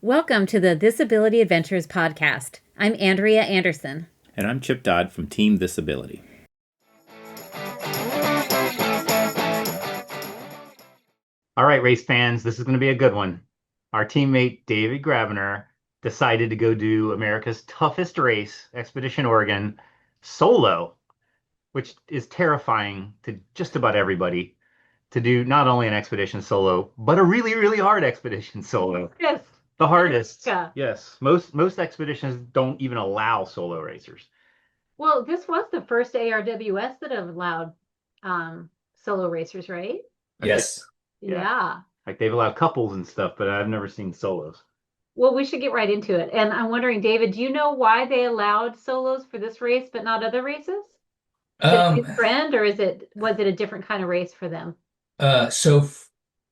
Welcome to the Disability Adventures podcast. I'm Andrea Anderson. And I'm Chip Dodd from Team Disability. All right, race fans, this is going to be a good one. Our teammate David Grabiner decided to go do America's toughest race, Expedition Oregon, solo, which is terrifying to just about everybody to do not only an expedition solo, but a really, really hard expedition solo. Yes. The hardest. Yeah. Yes. Most expeditions don't even allow solo racers. Well, this was the first ARWS that have allowed solo racers, right? Yes. Yeah. Like they've allowed couples and stuff, but I've never seen solos. Well, we should get right into it. And I'm wondering, David, do you know why they allowed solos for this race but not other races? Is it a new trend, or was it a different kind of race for them? So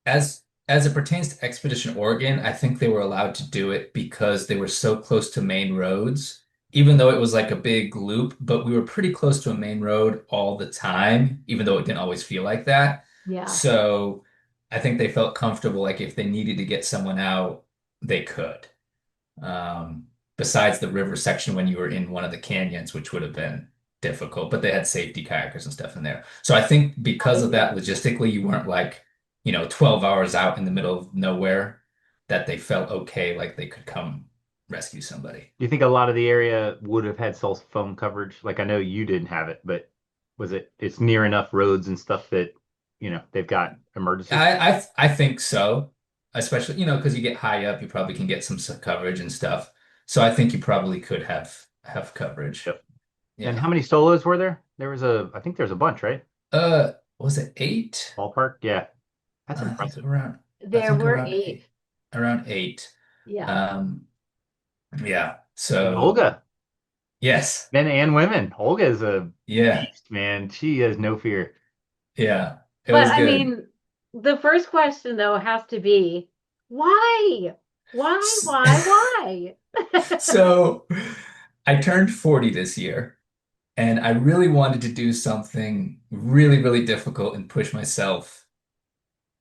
as it pertains to Expedition Oregon, I think they were allowed to do it because they were so close to main roads, even though it was like a big loop, but we were pretty close to a main road all the time, even though it didn't always feel like that. Yeah. So I think they felt comfortable, like if they needed to get someone out, they could. Besides the river section when you were in one of the canyons, which would have been difficult, but they had safety kayakers and stuff in there. So I think because of that, logistically, you weren't like, 12 hours out in the middle of nowhere, that they felt okay, like they could come rescue somebody. Do you think a lot of the area would have had cell phone coverage? Like I know you didn't have it, but it's near enough roads and stuff that, they've got emergency? I think so, especially, because you get high up, you probably can get some coverage and stuff. So I think you probably could have coverage. Yep. Yeah. And how many solos were there? I think there's a bunch, right? Was it 8? Ballpark? Yeah. That's I think impressive. There were around 8. Around 8. Yeah. Yeah. So And Olga, yes. men and women. Olga is a Yeah. beast, man. She has no fear. Yeah. It But was I good. mean, the first question though has to be, why? Why? So I turned 40 this year, and I really wanted to do something really, really difficult and push myself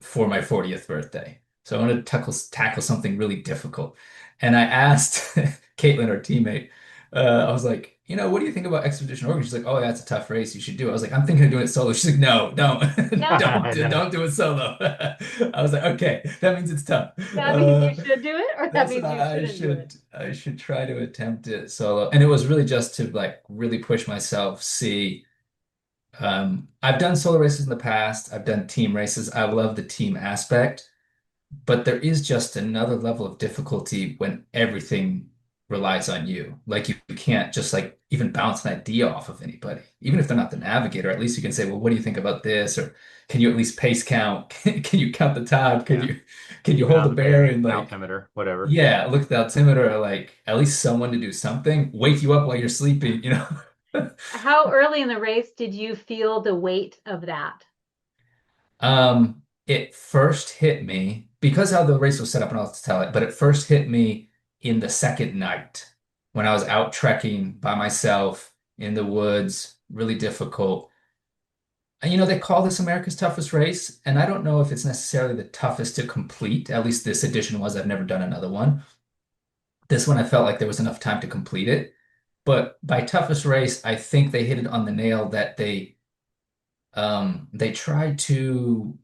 for my 40th birthday. So I wanted to tackle something really difficult. And I asked Caitlin, our teammate, I was like, what do you think about Expedition Oregon? She's like, oh, yeah, it's a tough race. You should do it. I was like, I'm thinking of doing it solo. She's like, no, don't, No. don't do it solo. I was like, okay, that means it's tough. That means you should do it, or that That's means what you shouldn't do it. I should try to attempt it solo. And it was really just to like really push myself, see. I've done solo races in the past. I've done team races. I love the team aspect, but there is just another level of difficulty when everything relies on you. Like you can't just like even bounce an idea off of anybody. Even if they're not the navigator, at least you can say, well, what do you think about this? Or can you at least pace count? Can you count the time? Can you hold the bearing? Like, altimeter, whatever. yeah, look at the altimeter, like at least someone to do something, wake you up while you're sleeping. How early in the race did you feel the weight of that? It first hit me because how the race was set up, and I'll tell it, but it first hit me in the second night when I was out trekking by myself in the woods, really difficult. And they call this America's toughest race, and I don't know if it's necessarily the toughest to complete. At least this edition was. I've never done another one. This one, I felt like there was enough time to complete it. But by toughest race, I think they hit it on the nail that they tried to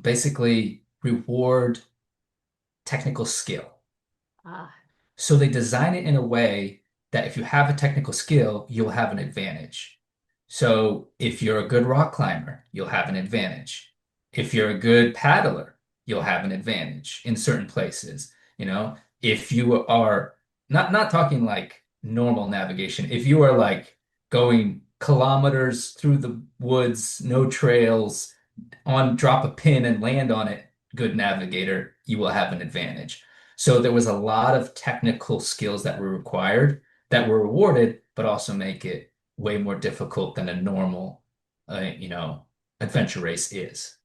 basically reward technical skill. Ah. So they design it in a way that if you have a technical skill, you'll have an advantage. So if you're a good rock climber, you'll have an advantage. If you're a good paddler, you'll have an advantage in certain places. If you are not talking like normal navigation, if you are like going kilometers through the woods, no trails, drop a pin and land on it, good navigator, you will have an advantage. So there was a lot of technical skills that were required that were rewarded, but also make it way more difficult than a normal, adventure race is.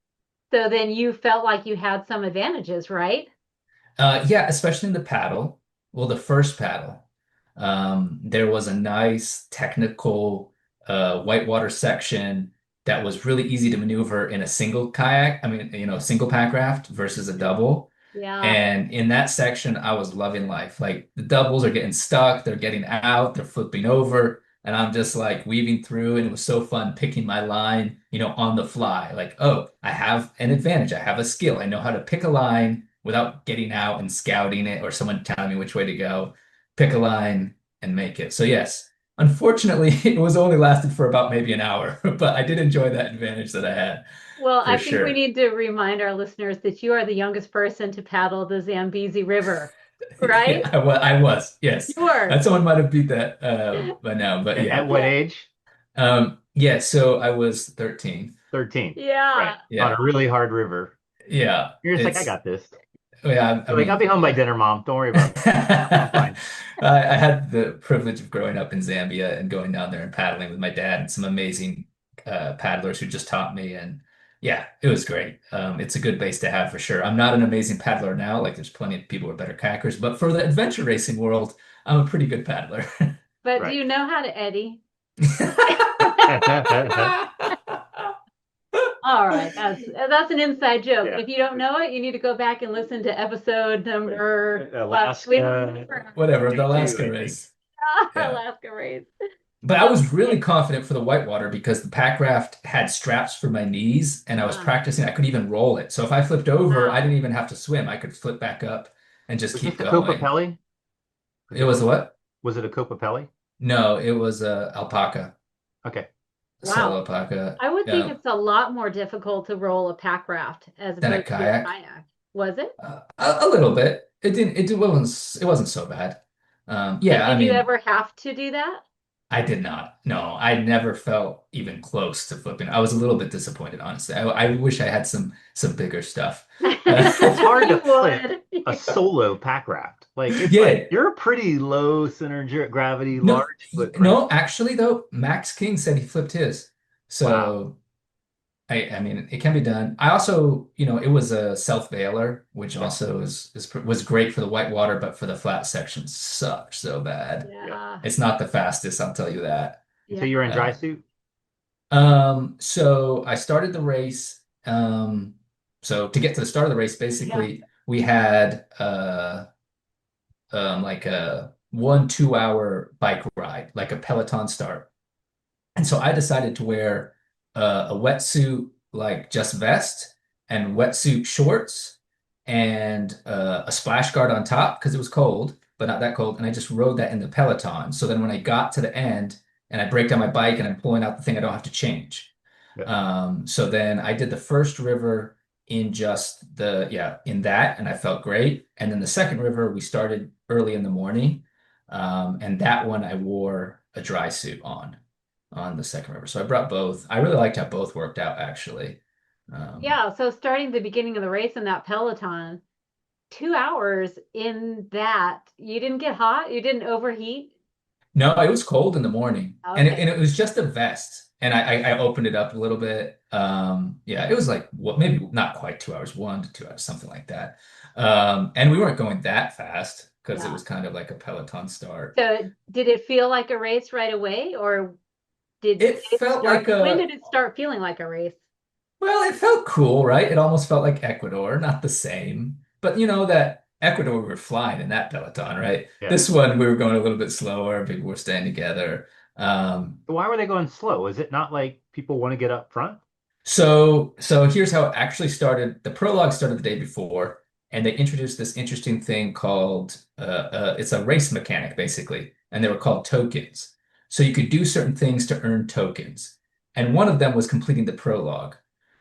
So then you felt like you had some advantages, right? Yeah, especially in the paddle. Well, the first paddle, there was a nice technical whitewater section that was really easy to maneuver in a single kayak. I mean, single pack raft versus a double. Yeah. And in that section, I was loving life. Like the doubles are getting stuck, they're getting out, they're flipping over, and I'm just like weaving through. And it was so fun picking my line, on the fly. Like, oh, I have an advantage. I have a skill. I know how to pick a line without getting out and scouting it or someone telling me which way to go. Pick a line and make it. So yes, unfortunately, it was only lasted for about maybe an hour, but I did enjoy that advantage that I had Well, for I think we sure. need to remind our listeners that you are the youngest person to paddle the Zambezi River, right? Yeah, I was, yes. You were. Someone might have beat that by now, but At yeah. what Yeah. age? Yeah, so I was 13. 13. Right. Yeah. On a Yeah. really hard river. Yeah. You're just like, I got this. Yeah, I You're like, I'll mean, be home by yeah. dinner, Mom. Don't worry about me. I'm I fine. I had the privilege of growing up in Zambia and going down there and paddling with my dad and some amazing paddlers who just taught me. And yeah, it was great. It's a good base to have for sure. I'm not an amazing paddler now. Like there's plenty of people who are better kayakers, but for the adventure racing world, I'm a pretty good paddler. But do Right. you know how to eddy? All right, that's an inside joke. Yeah. If you don't know it, you need to go back and listen to episode number Alaska. Whatever, the 22, Alaska I think. race. Yeah. Alaska race. But I Oh, was really okay. confident for the whitewater because the pack raft had straps for my knees and I was Ah, practicing. I could even roll it. So if I flipped over, I wow. didn't even have to swim. I could flip back up and just Was this keep a going. Copapelli? It was a what? Was it a Copapelli? No, it was a alpaca, Okay. a solo Wow. alpaca, I would think it's a lot more difficult to roll a pack raft as than a opposed to a kayak. kayak. Was it? A little bit. It wasn't so bad. And Yeah, I did you mean, ever have to do that? I did not. No, I never felt even close to flipping. I was a little bit disappointed, honestly. I wish I had some bigger stuff. It's hard to You flip would. a solo pack raft. Like it's like Yeah. you're a pretty low center gravity, No, large footprint. no, actually though, Max King said he flipped his. Wow. So I mean, it can be done. I also, it was a self-bailer, which Yeah. also was great for the whitewater, but for the flat sections sucked so bad. Yeah. Yeah. It's not the fastest, I'll tell you that. So Yeah. you were in dry Uh, suit? so I started the race. So to get to the start of the race, Yeah. basically we had like a 1 2 hour bike ride, like a Peloton start. And so I decided to wear a wetsuit, like just vest and wetsuit shorts and a splash guard on top because it was cold, but not that cold. And I just rode that in the Peloton. So then when I got to the end and I break down my bike and I'm pulling out the thing, I don't have to change. Yeah. So then I did the first river in just yeah, in that, and I felt great. And then the second river, we started early in the morning. And that one I wore a dry suit on the second river. So I brought both. I really liked how both worked out actually. Um, Yeah. So starting the beginning of the race in that Peloton, 2 hours in that, you didn't get hot? You didn't overheat? no, it was cold in the morning, and it, Okay. and it was just a vest, and I opened it up a little bit. Yeah, it was like what maybe not quite 2 hours, 1 to 2 hours, something like that. And we weren't going that fast because it Yeah. was kind of like a Peloton start. So did it feel like a race right away, or did It it felt start? like When a did it start feeling like a race? Well, it felt cool, right? It almost felt like Ecuador, not the same. But you know that Ecuador we were flying in that Peloton, right? Yeah. This one we were going a little bit slower, people were staying together. Um, Why were they going slow? Is it not like people want to get up front? so here's how it actually started. The prologue started the day before, and they introduced this interesting thing called it's a race mechanic basically, and they were called tokens. So you could do certain things to earn tokens, and one of them was completing the prologue,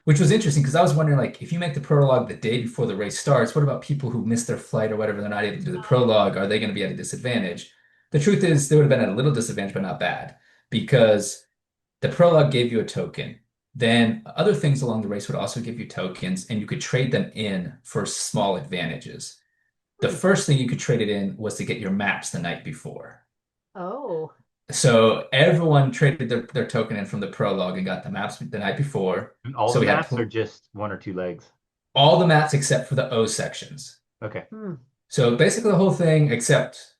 which was interesting because I was wondering like if you make the prologue the day before the race starts, what about people who miss their flight or whatever? They're not able to do the prologue. Are they going to be at a disadvantage? The truth is, they would have been at a little disadvantage, but not bad because the prologue gave you a token. Then other things along the race would also give you tokens, and you could trade them in for small advantages. The Hmm. first thing you could trade it in was to get your maps the night before. Oh, So everyone traded their token in from the prologue and got the maps the night before. And all So the we had maps are just one or two legs. all the maps except for the O sections. Okay. hmm. So basically the whole thing except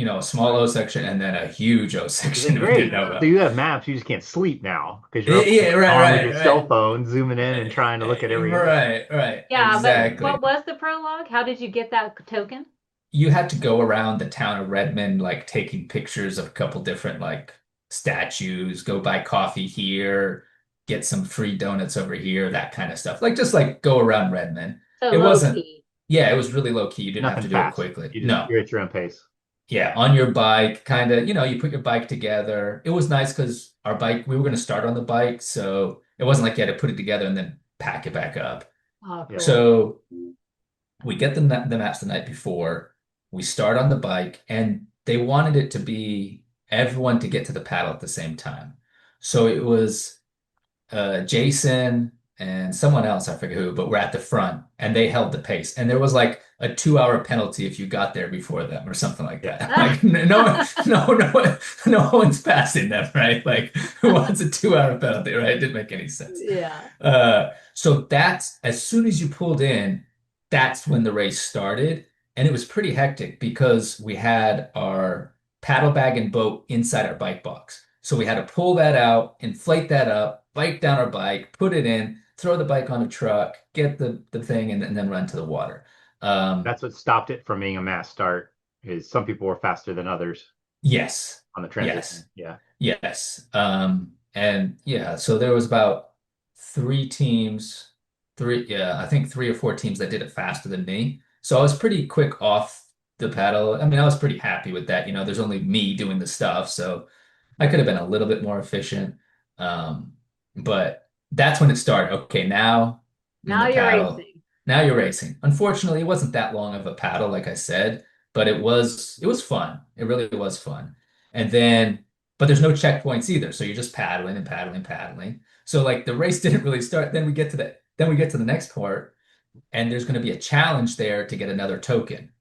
a small O section and then a huge O This is section we didn't great. know So about. you have maps, you just can't sleep now because you're up Yeah, right, on with right, your cell right. phone, zooming in and trying to look at every image. Right, right, Yeah, but what exactly. was the prologue? How did you get that token? You had to go around the town of Redmond, like taking pictures of a couple different like statues, go buy coffee here, get some free donuts over here, that kind of stuff. Like just like go around Redmond. So It low wasn't, key. yeah, it was really low key. You didn't have Nothing to do it fast. quickly. You just No. you're at your own pace. Yeah, on your bike, kind of, you put your bike together. It was nice because our bike, we were going to start on the bike, so it wasn't like you had to put it together and then pack it back up. Oh, Yeah. cool. So we get the maps the night before. We start on the bike, and they wanted it to be everyone to get to the paddle at the same time. So it was Jason and someone else, I forget who, but we're at the front and they held the pace. And there was like a 2 hour penalty if you got there before them or something like Yeah. that. Like no one's passing them, right? Like who wants a 2 hour penalty, right? It didn't make any sense. Yeah. So that's as soon as you pulled in, that's when the race started. And it was pretty hectic because we had our paddle bag and boat inside our bike box. So we had to pull that out, inflate that up, bike down our bike, put it in, throw the bike on a truck, get the thing, and then run to the water. Um, That's what stopped it from being a mass start is some people were faster than others yes, on the yes, transition. Yeah. yes. And yeah, so there was about three teams, yeah, I think 3 or 4 teams that did it faster than me. So I was pretty quick off the paddle. I mean, I was pretty happy with that. There's only me doing the stuff, so I could have been a little bit more efficient. Um, but that's when it started. Okay, now I'm in Now the you're paddle. racing. Now you're racing. Unfortunately, it wasn't that long of a paddle, like I said, but it was fun. It really was fun. And then, but there's no checkpoints either. So you're just paddling and paddling, paddling. So like the race didn't really start. Then we get to the next part, and there's going to be a challenge there to get another token.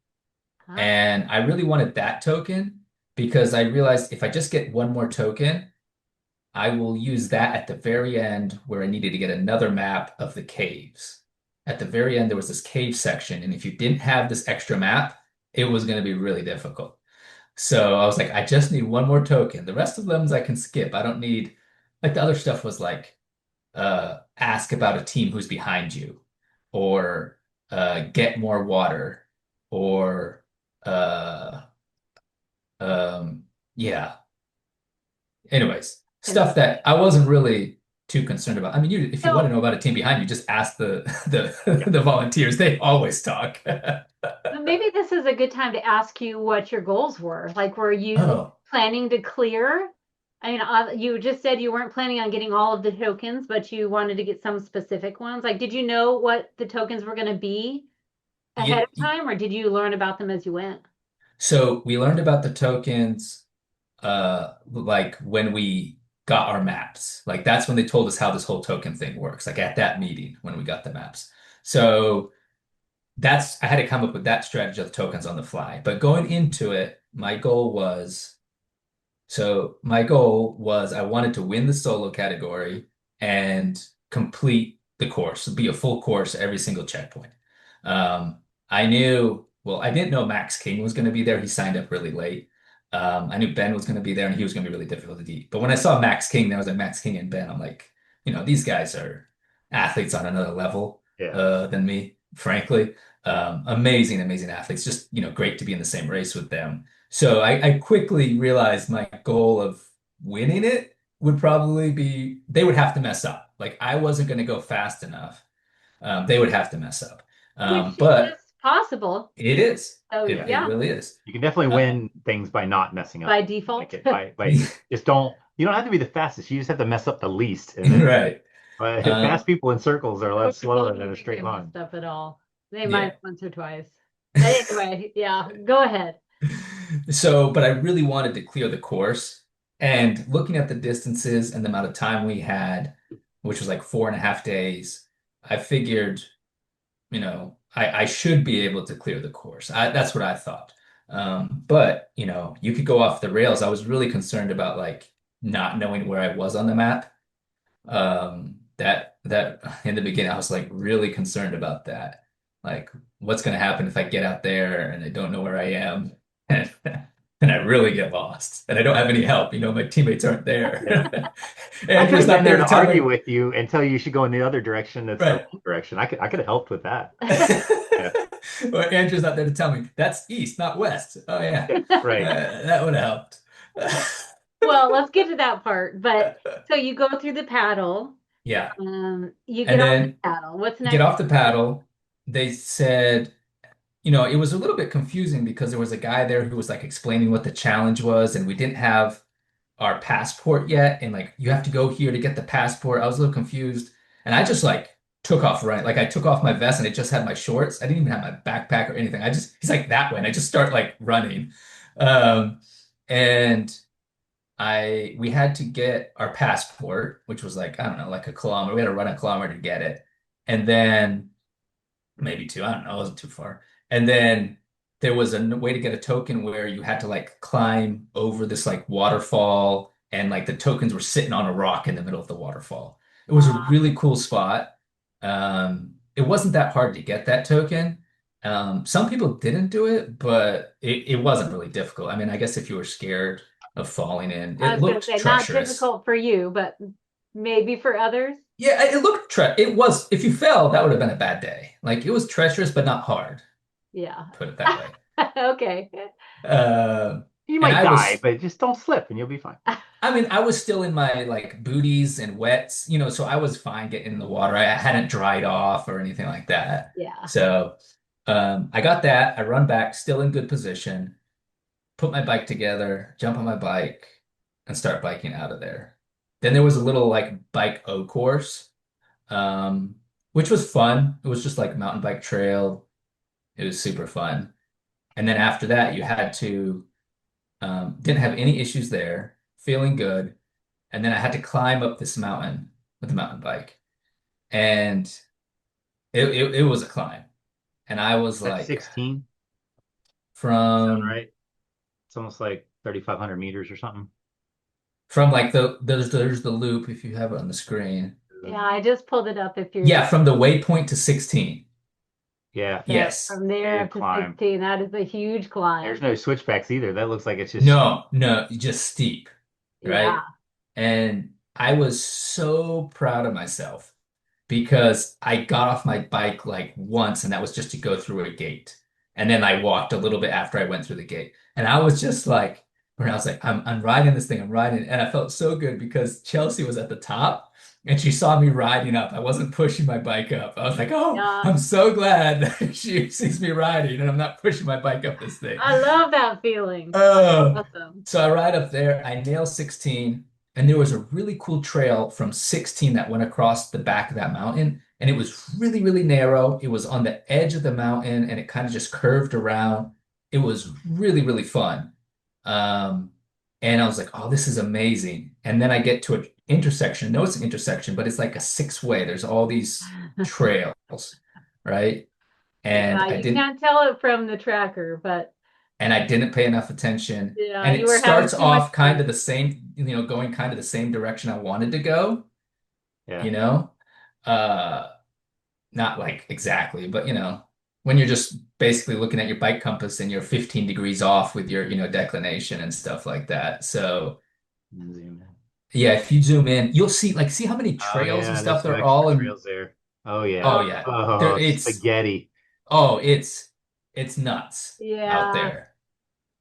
Huh? And I really wanted that token because I realized if I just get one more token, I will use that at the very end where I needed to get another map of the caves. At the very end, there was this cave section, and if you didn't have this extra map, it was going to be really difficult. So I was like, I just need one more token. The rest of them I can skip. I don't need, like the other stuff was like, ask about a team who's behind you, or get more water, or uh, yeah. Anyways, And stuff that I wasn't really too concerned about. I mean, if you want so to know about a team behind you, just ask the Yeah. the volunteers. They always talk. maybe this is a good time to ask you what your goals were. Like, were you Oh, planning to clear? I mean, you just said you weren't planning on getting all of the tokens, but you wanted to get some specific ones. Like, did you know what the tokens were going to be ahead yeah. of time, or did you learn about them as you went? So we learned about the tokens, like when we got our maps. Like that's when they told us how this whole token thing works. Like at that meeting when we got the maps. So I had to come up with that strategy of the tokens on the fly. But going into it, my goal was I wanted to win the solo category and complete the course, be a full course every single checkpoint. Um, I didn't know Max King was going to be there. He signed up really late. I knew Ben was going to be there and he was going to be really difficult to beat. But when I saw Max King, there was like Max King and Ben. I'm like, these guys are athletes on another level Yeah. than me, frankly. Amazing, amazing athletes. Just, great to be in the same race with them. So I quickly realized my goal of winning it would probably be they would have to mess up. Like I wasn't going to go fast enough. They would have to mess up. Yeah. Which is But possible. it is. So, It, Yeah. it yeah, really is. You can definitely Uh, win things by not messing by up. default. Like it by just don't you don't have to be the fastest. You just have to mess up the least. And then right. fast people in circles are a I lot don't slower than a think they straight line. messed up at all. They might Yeah. have once or twice. But anyway, yeah, go ahead. So, but I really wanted to clear the course. And looking at the distances and the amount of time we had, which was like 4.5 days, I figured, I should be able to clear the course. That's what I thought. But, you could go off the rails. I was really concerned about like not knowing where I was on the map. That in the beginning, I was like really concerned about that. Like, what's going to happen if I get out there and I don't know where I am? and I really get lost, and I don't have any help. My teammates aren't Yeah. there. I could Andrew's have been not there there to to tell argue me. with you and tell you should go in the other direction. That's the Right. wrong direction. I could have helped with that. Yeah. Or Andrew's not there to tell me that's east, not west. Oh yeah, Right. that would have Well, let's helped. get to that part. But so you go through the paddle, Yeah, you and get off the then paddle. What's get next? off the paddle. They said, it was a little bit confusing because there was a guy there who was like explaining what the challenge was, and we didn't have our passport yet, and like you have to go here to get the passport. I was a little confused, and I just like took off running. Like I took off my vest and I just had my shorts. I didn't even have my backpack or anything. He's like that way, and I just start like running. Um, and we had to get our passport, which was like, I don't know, like a kilometer. We had to run a kilometer to get it. And then maybe two, I don't know, it wasn't too far. And then there was a way to get a token where you had to like climb over this like waterfall, and like the tokens were sitting on a rock in the middle of the waterfall. It was a Uh, really cool spot. It wasn't that hard to get that token. Some people didn't do it, but it wasn't really difficult. I mean, I guess if you were scared of falling in, I it was going to looked say not treacherous. difficult for you, but maybe for others. Yeah, it looked it was, if you fell, that would have been a bad day. Like it was treacherous, but not hard, Yeah. put it that way. Okay. Uh, You and might die, but just don't slip and you'll be fine. I mean, I was still in my like booties and wets, so I was fine getting in the water. I hadn't dried off or anything like that. Yeah. So, I got that. I run back, still in good position, put my bike together, jump on my bike, and start biking out of there. Then there was a little like bike O course, um, which was fun. It was just like mountain bike trail. It was super fun. And then after that, you had to didn't have any issues there, feeling good. And then I had to climb up this mountain with a mountain bike. And it was a climb. And I was That's like 16. Sound from right? It's almost like 3,500 meters or something. from like there's the loop if you have it on the screen. Yeah, I just pulled it up if you're Yeah, from the waypoint to 16, Yeah. so yes. from there Big up to climb. 16. That is a huge There's climb. no switchbacks either. That looks like it's just straight. No, no, just steep, Yeah. right? And I was so proud of myself because I got off my bike like once, and that was just to go through a gate. And then I walked a little bit after I went through the gate. And I was just like, when I was like, I'm riding this thing, I'm riding. And I felt so good because Chelsea was at the top and she saw me riding up. I wasn't pushing my bike up. I was like, oh, Yeah. I'm so glad that she sees me riding and I'm not pushing my bike up this thing. I love that feeling. Oh, Awesome. so I ride up there, I nail 16, and there was a really cool trail from 16 that went across the back of that mountain. And it was really, really narrow. It was on the edge of the mountain and it kind of just curved around. It was really, really fun. Um, and I was like, oh, this is amazing. And then I get to an intersection. No, it's an intersection, but it's like a six-way. There's all these trails, right? And Yeah, I you didn't can't tell it from the tracker, but and I didn't pay enough attention. yeah, And you it were having starts too much off kind fun. of the same, going kind of the same direction I wanted to go, Yeah. you know? Uh, Not like exactly, but when you're just basically looking at your bike compass and you're 15 degrees off with your, declination and stuff like that. So Zoom in. yeah, if you zoom in, you'll see how many Oh trails and yeah, there's stuff some there are extra all in. trails there. Oh yeah. Oh Oh, yeah. There Oh, it's spaghetti. oh, it's nuts out yeah, there.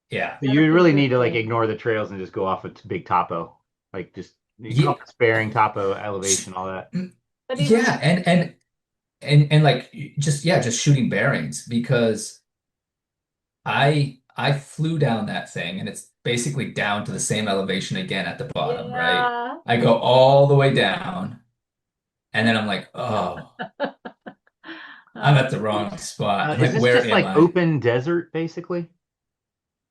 Yeah. So that's you really need to like interesting. ignore the trails and just go off a big topo, like just Yeah. compass bearing, topo, elevation, all that. But even Yeah, and like just shooting bearings because I flew down that thing and it's basically down to the same elevation again at the bottom, right? yeah. I go all the way down and then I'm like, oh, I'm at the wrong spot. I'm Is like, this where just am like I? open desert basically?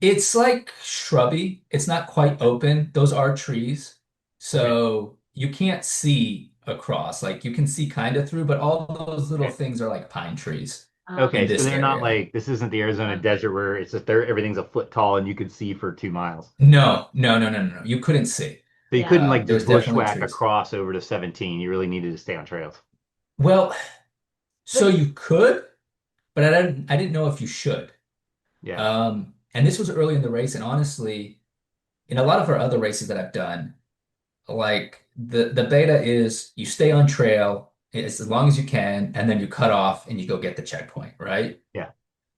It's like shrubby. It's not quite open. Those are trees. Okay. So you can't see across. Like you can see kind of through, but all those little Okay. things are like pine trees in Okay, so this they're not area. like this isn't the Arizona desert where it's just there everything's a foot tall and you could see for 2 miles. No, no, no, no, no, no. You couldn't see. So you couldn't Yeah. like just There's definitely bushwhack trees. across over to 17. You really needed to stay on trails. Well, so But you could, but I didn't know if you should. Yeah. And this was early in the race, and honestly, in a lot of our other races that I've done, like the beta is you stay on trail as long as you can, and then you cut off and you go get the checkpoint, right? Yeah.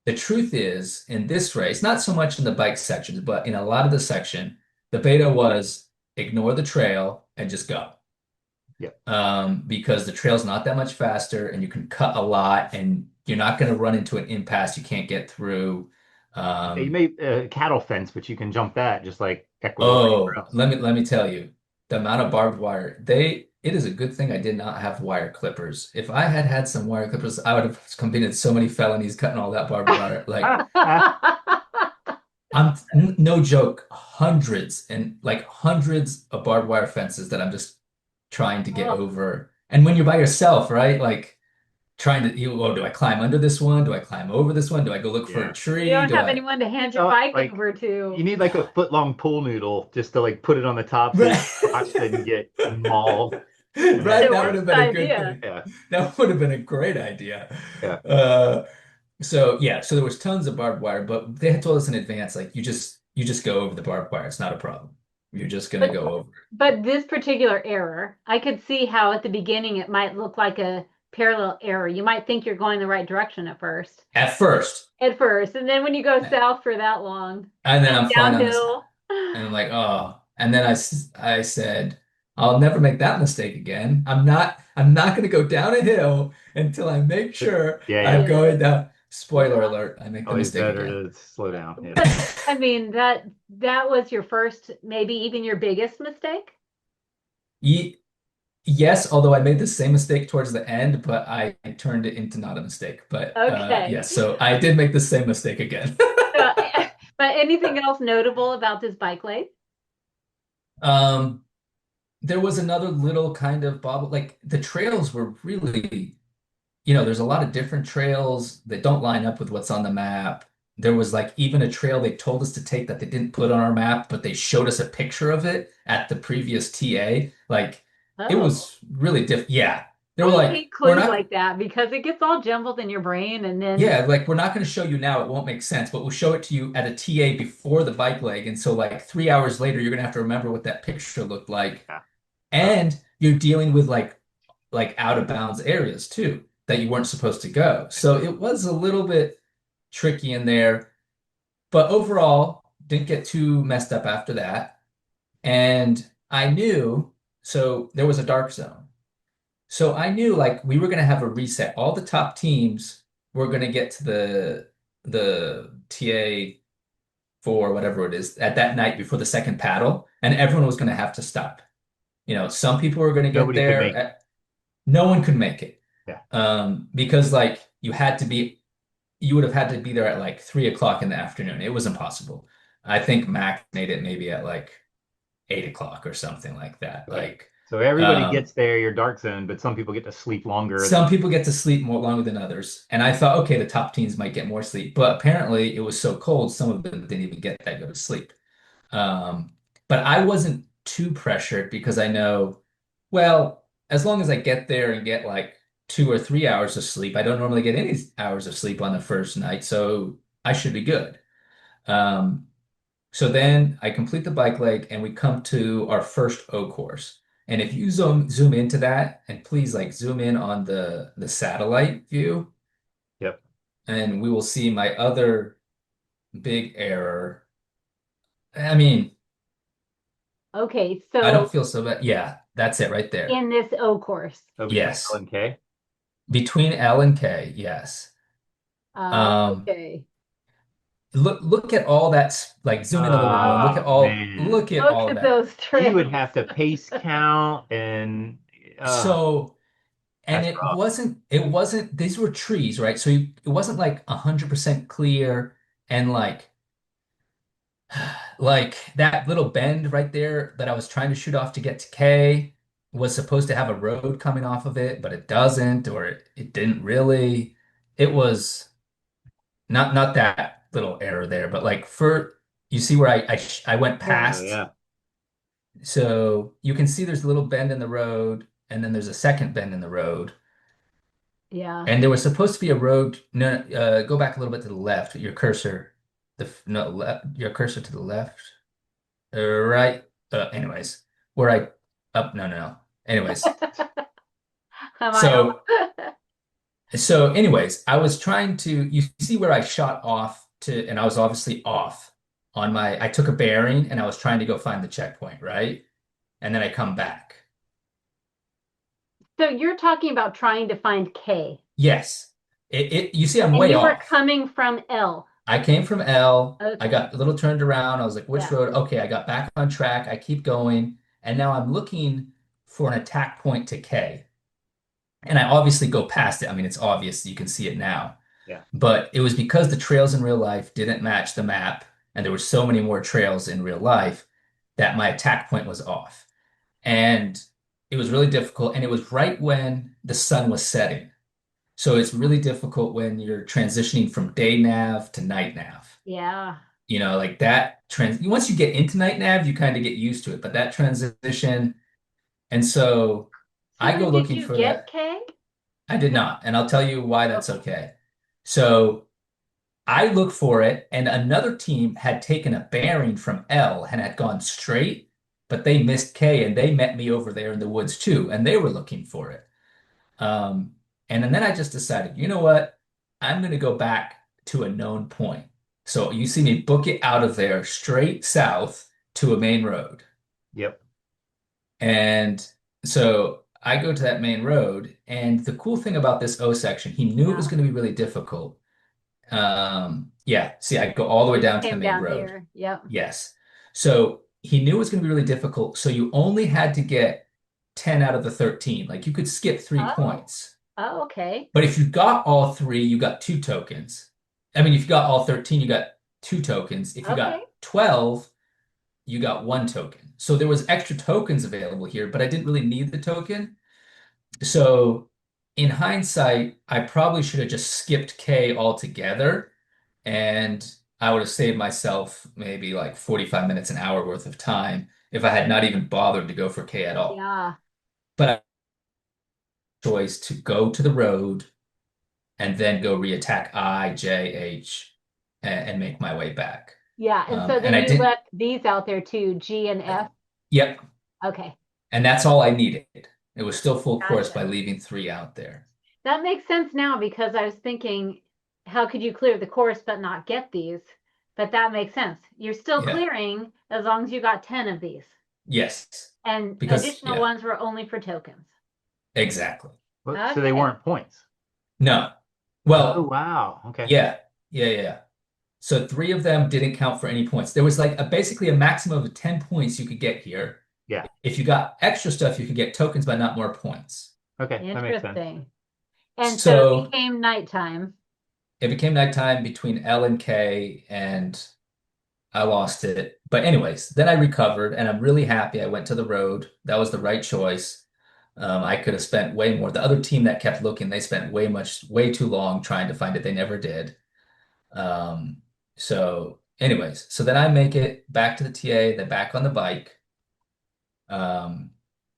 The truth is, in this race, not so much in the bike sections, but in a lot of the section, the beta was ignore the trail and just go. Yeah. Because the trail's not that much faster and you can cut a lot and you're not going to run into an impasse you can't get through. Yeah, you Um, made a cattle fence, but you can jump that just like Ecuador or anywhere oh, else. let me tell you, the amount of barbed wire, it is a good thing I did not have wire clippers. If I had had some wire clippers, I would have committed so many felonies cutting all that barbed wire. Like, no joke, hundreds of barbed wire fences that I'm just trying to get Oh, over. And when you're by yourself, right? Like trying to, oh, do I climb under this one? Do I climb over this one? Do I go look for a Yeah. you tree? don't Do have I? anyone to hand your Oh, bike like over you to. need like a foot long pool noodle just to like put it on the top so you watch and get mauled. And Right, then The that would worst have been a good idea. thing. yeah, That would have been a great idea. yeah. Uh, so yeah, so there was tons of barbed wire, but they had told us in advance, like you just go over the barbed wire. It's not a problem. You're just gonna But go over. but this particular error, I could see how at the beginning it might look like a parallel error. You might think you're going the right direction At first. at first, and then when you go south for that long And then and I'm flying on this, downhill. and I'm like, oh. And then I said, I'll never make that mistake again. I'm not going to go down a hill until I make sure Yeah, I'm yeah. going down. Yeah. Spoiler alert, I make the Always mistake better again. to slow down. Yeah. But I mean that was your first, maybe even your biggest mistake. Ye Yes, although I made the same mistake towards the end, but I turned it into not a mistake. But Okay. yes, so I did make the same mistake again. Uh, but anything else notable about this bike lane? Um, there was another little kind of bobble, like the trails were really, there's a lot of different trails that don't line up with what's on the map. There was like even a trail they told us to take that they didn't put on our map, but they showed us a picture of it at the previous TA. Like it Oh, was really Yeah. They were I like, hate we're clues not, like that because it gets all jumbled in your brain and then yeah, like we're not going to show you now. It won't make sense, but we'll show it to you at a TA before the bike leg. And so like 3 hours later, you're going to have to remember what that picture looked like. Yeah. And you're dealing with like out of bounds areas too that you weren't supposed to go. So it was a little bit tricky in there, but overall didn't get too messed up after that. And I knew, so there was a dark zone. So I knew like we were going to have a reset. All the top teams were going to get to the TA for whatever it is at that night before the second paddle, and everyone was going to have to stop. Some people were going to get Nobody could there. make it. No one could make it. Yeah. Because like you would have had to be there at like 3 o'clock in the afternoon. It was impossible. I think Max made it maybe at like 8 o'clock or something like that. Okay. Like, So everybody um, gets there, your dark zone, but some people get to sleep longer than some people get to sleep more longer than others. And I thought, okay, the top teams might get more sleep. But apparently it was so cold, some of them didn't even get that good of sleep. Um, but I wasn't too pressured because I know, well, as long as I get there and get like 2 or 3 hours of sleep, I don't normally get any hours of sleep on the first night, so I should be good. Um, so then I complete the bike leg and we come to our first O course. And if you zoom into that, and please like zoom in on the satellite view, yep. and we will see my other big error. I mean, okay, I don't so feel so bad. Yeah, that's it right there. in this O course. Oh, between L Yes. and K. Between L and K, yes. Um, Okay. look at all that like zoom in a little bit more. Oh man. Look at Look all of at that. those You would trails. have to pace count and So, and that's it rough. wasn't these were trees, right? So it wasn't like 100% clear and like that little bend right there that I was trying to shoot off to get to K was supposed to have a road coming off of it, but it doesn't, or it didn't really. It was not that little error there, but like you see where I went Yeah. past. Yeah. So you can see there's a little bend in the road, and then there's a second bend in the road. Yeah. And there was supposed to be a road. No, go back a little bit to the left, your cursor. no, your cursor to the left, right. Anyways, where I up? No, no, no. Anyways, Am I so off? anyways, I was trying to. You see where I shot off to, and I was obviously off on my. I took a bearing, and I was trying to go find the checkpoint, right? And then I come back. So you're talking about trying to find K, Yes, You see, I'm and way you were off. coming from L. I came from L. I Okay. got a little turned around. I was like, which Yeah. road? Okay, I got back on track. I keep going. And now I'm looking for an attack point to K. And I obviously go past it. I mean, it's obvious. You can see it now. Yeah. But it was because the trails in real life didn't match the map, and there were so many more trails in real life that my attack point was off. And it was really difficult. And it was right when the sun was setting. So it's really difficult when you're transitioning from day nav to night nav. Yeah. Like that once you get into night nav, you kind of get used to it, but that transition, and so So I go then did looking you for get that. K? I did not, and I'll tell you why that's Okay. okay. So I look for it, and another team had taken a bearing from L and had gone straight, but they missed K and they met me over there in the woods too, and they were looking for it. Um, and then I just decided, you know what? I'm going to go back to a known point. So you see me book it out of there straight south to a main road. Yep. And so I go to that main road. And the cool thing about this O section, he knew it was Yeah. going to be really difficult. Yeah, see, I go all the way down to the Came main down road. here. Yep. Yes. So he knew it was going to be really difficult. So you only had to get 10 out of the 13. Like you could skip three Oh. points. Oh, okay. But if you got all three, you got two tokens. I mean, if you got all 13, you got two tokens. If you Okay. got 12, you got one token. So there was extra tokens available here, but I didn't really need the token. So in hindsight, I probably should have just skipped K altogether, and I would have saved myself maybe like 45 minutes, an hour worth of time if I had not even bothered to go for K at all. Yeah. But I had a choice to go to the road and then go reattack I, J, H, and make my way back. Yeah. And so And then I you didn't, left these out there too, G and F. yep. Okay. And that's all I needed. It was still full course by Gotcha. leaving three out there. That makes sense now because I was thinking, how could you clear the course but not get these? But that makes sense. You're still Yeah. clearing as long as you got 10 of these. Yes. And Because, additional yeah, ones were only for tokens. exactly. So they Okay. weren't points. No. Oh, Well, wow. Okay. yeah. Yeah, yeah, yeah. So three of them didn't count for any points. There was like basically a maximum of 10 points you could get here. Yeah. If you got extra stuff, you could get tokens, but not more points. Okay. That makes sense. Interesting. And so it So became nighttime. it became nighttime between L and K, and I lost it. But anyways, then I recovered, and I'm really happy I went to the road. That was the right choice. I could have spent way more. The other team that kept looking, they spent way too long trying to find it. They never did. Um, so then I make it back to the TA, then back on the bike. Um,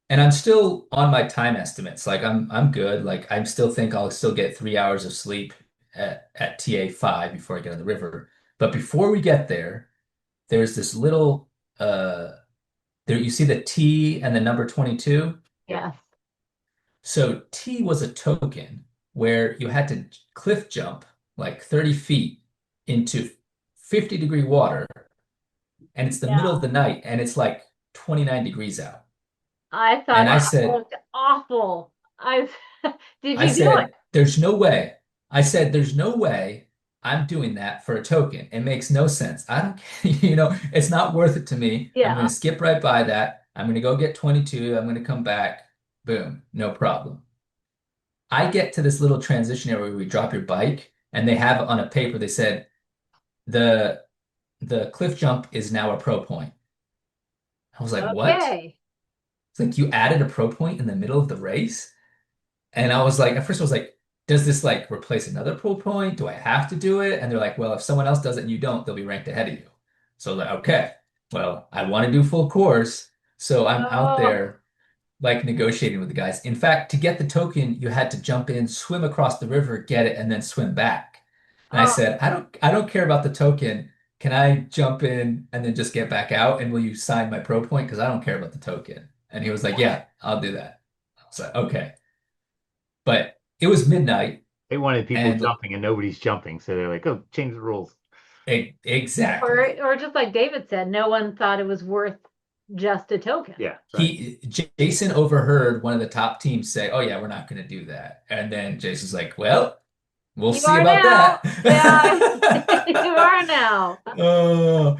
and I'm still on my time estimates. Like I'm good. Like I still think I'll still get 3 hours of sleep at TA 5 before I get on the river. But before we get there, there's this little there you see the T and the number 22. Yep. Yes. So T was a token where you had to cliff jump like 30 feet into 50-degree water, and it's the middle Yeah. of the night, and it's like 29 degrees out. I thought And it looked awful. I did I you do it? said, there's no way. I said, there's no way I'm doing that for a token. It makes no sense. I don't, it's not worth it to me. I'm going Yeah. to skip right by that. I'm going to go get 22. I'm going to come back. Boom, no problem. I get to this little transition area where we drop your bike, and they have on a paper, they said, the the cliff jump is now a pro point. I was like, what? Okay. It's like you added a pro point in the middle of the race? And I was like, at first I was like, does this like replace another pro point? Do I have to do it? And they're like, well, if someone else does it and you don't, they'll be ranked ahead of you. So I was like, okay, well, I want to do full course. So I'm out Oh, there like negotiating with the guys. In fact, to get the token, you had to jump in, swim across the river, get it, and then swim back. And I oh, said, I don't care about the token. can I jump in and then just get back out? And will you sign my pro point? Because I don't care about the token. And he was like, yeah, I'll do that. I was like, okay. But it was midnight They wanted people and jumping and nobody's jumping, so they're like, "Oh, change the rules." exactly. Or just like David said, no one thought it was worth just a token. Yeah, right. Jason overheard one of the top teams say, "Oh yeah, we're not going to do that." And then Jason's like, "Well, we'll You see are about now. that." Yeah, you are now. Oh,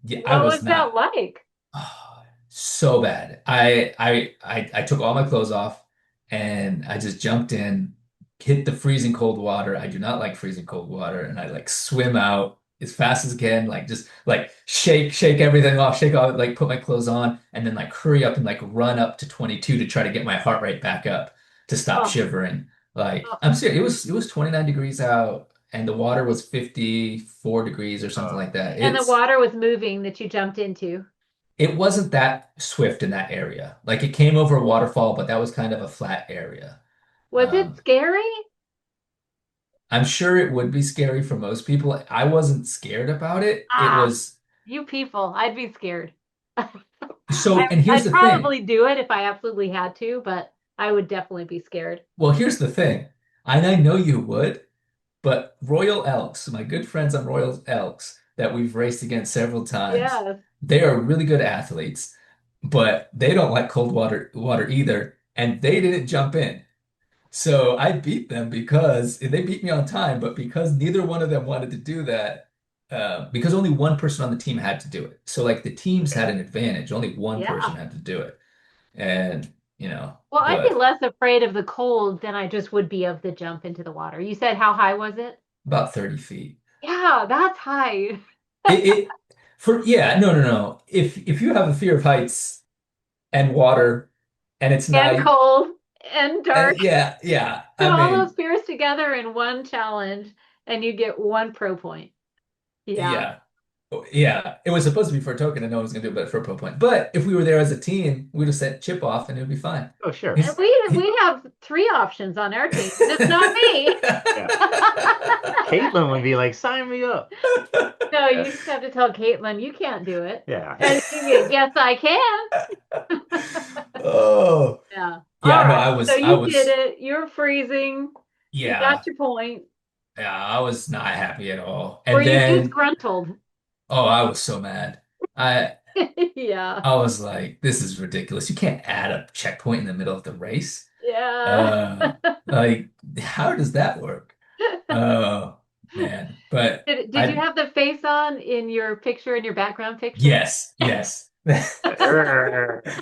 yeah, I What was was that not. like? Oh, so bad. I took all my clothes off and I just jumped in, hit the freezing cold water. I do not like freezing cold water, and I like swim out as fast as I can, like just like shake everything off, shake off, like put my clothes on, and then like hurry up and like run up to 22 to try to get my heart rate back up to stop Oh, shivering. Like oh. I'm serious, it was 29 degrees out and the water was 54 degrees or something like that. And the water was moving that you jumped into. It wasn't that swift in that area. Like it came over a waterfall, but that was kind of a flat area. Was it Um, scary? I'm sure it would be scary for most people. I wasn't scared about it. It Ah, was you people, I'd be scared. so, and here's I'd the thing. probably do it if I absolutely had to, but I would definitely be scared. Well, here's the thing. And I know you would, but Royal Elks, my good friends on Royal Elks that we've raced against several times, Yes. they are really good athletes, but they don't like cold water either, and they didn't jump in. So I beat them because they beat me on time, but because neither one of them wanted to do that, because only one person on the team had to do it. So like the teams Okay. had an advantage, only one person Yeah. had to do it. And, Well, I'd be but less afraid of the cold than I just would be of the jump into the water. You said how high was it? about 30 feet. Yeah, that's high. It for yeah, no. If you have a fear of heights and water and it's And night, cold and dark. yeah. Put I all those mean, fears together in one challenge and you get one pro point. Yeah. yeah. Yeah, it was supposed to be for a token and no one's gonna do it but for a pro point. But if we were there as a team, we'd have sent Chip off and it would be fine. Oh, sure. And He's we he, have three options on our team, just not me. Yeah. Caitlin would be like, "Sign me up." No, you just have to tell Caitlin you can't do it. Yeah. And she goes, yes, I can. Oh, Yeah. All yeah, no, right. So I you did was it. You're freezing. You got yeah, your point. I was not happy at all. Were And you then disgruntled? oh, I was so mad. I Yeah. I was like, this is ridiculous. You can't add a checkpoint in the middle of the race. Yeah. Uh, like, how does that work? Oh man. But Did you I, have the face on in your picture, in your background picture? yes. I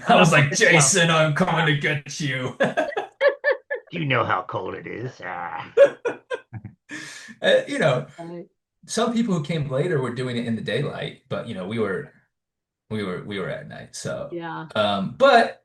Run was up on like, the jump. Jason, I'm coming Ah, to get you. you know how cold it is. Ah. Uh, you know, Right. some people who came later were doing it in the daylight, but we were at night. So, Yeah. but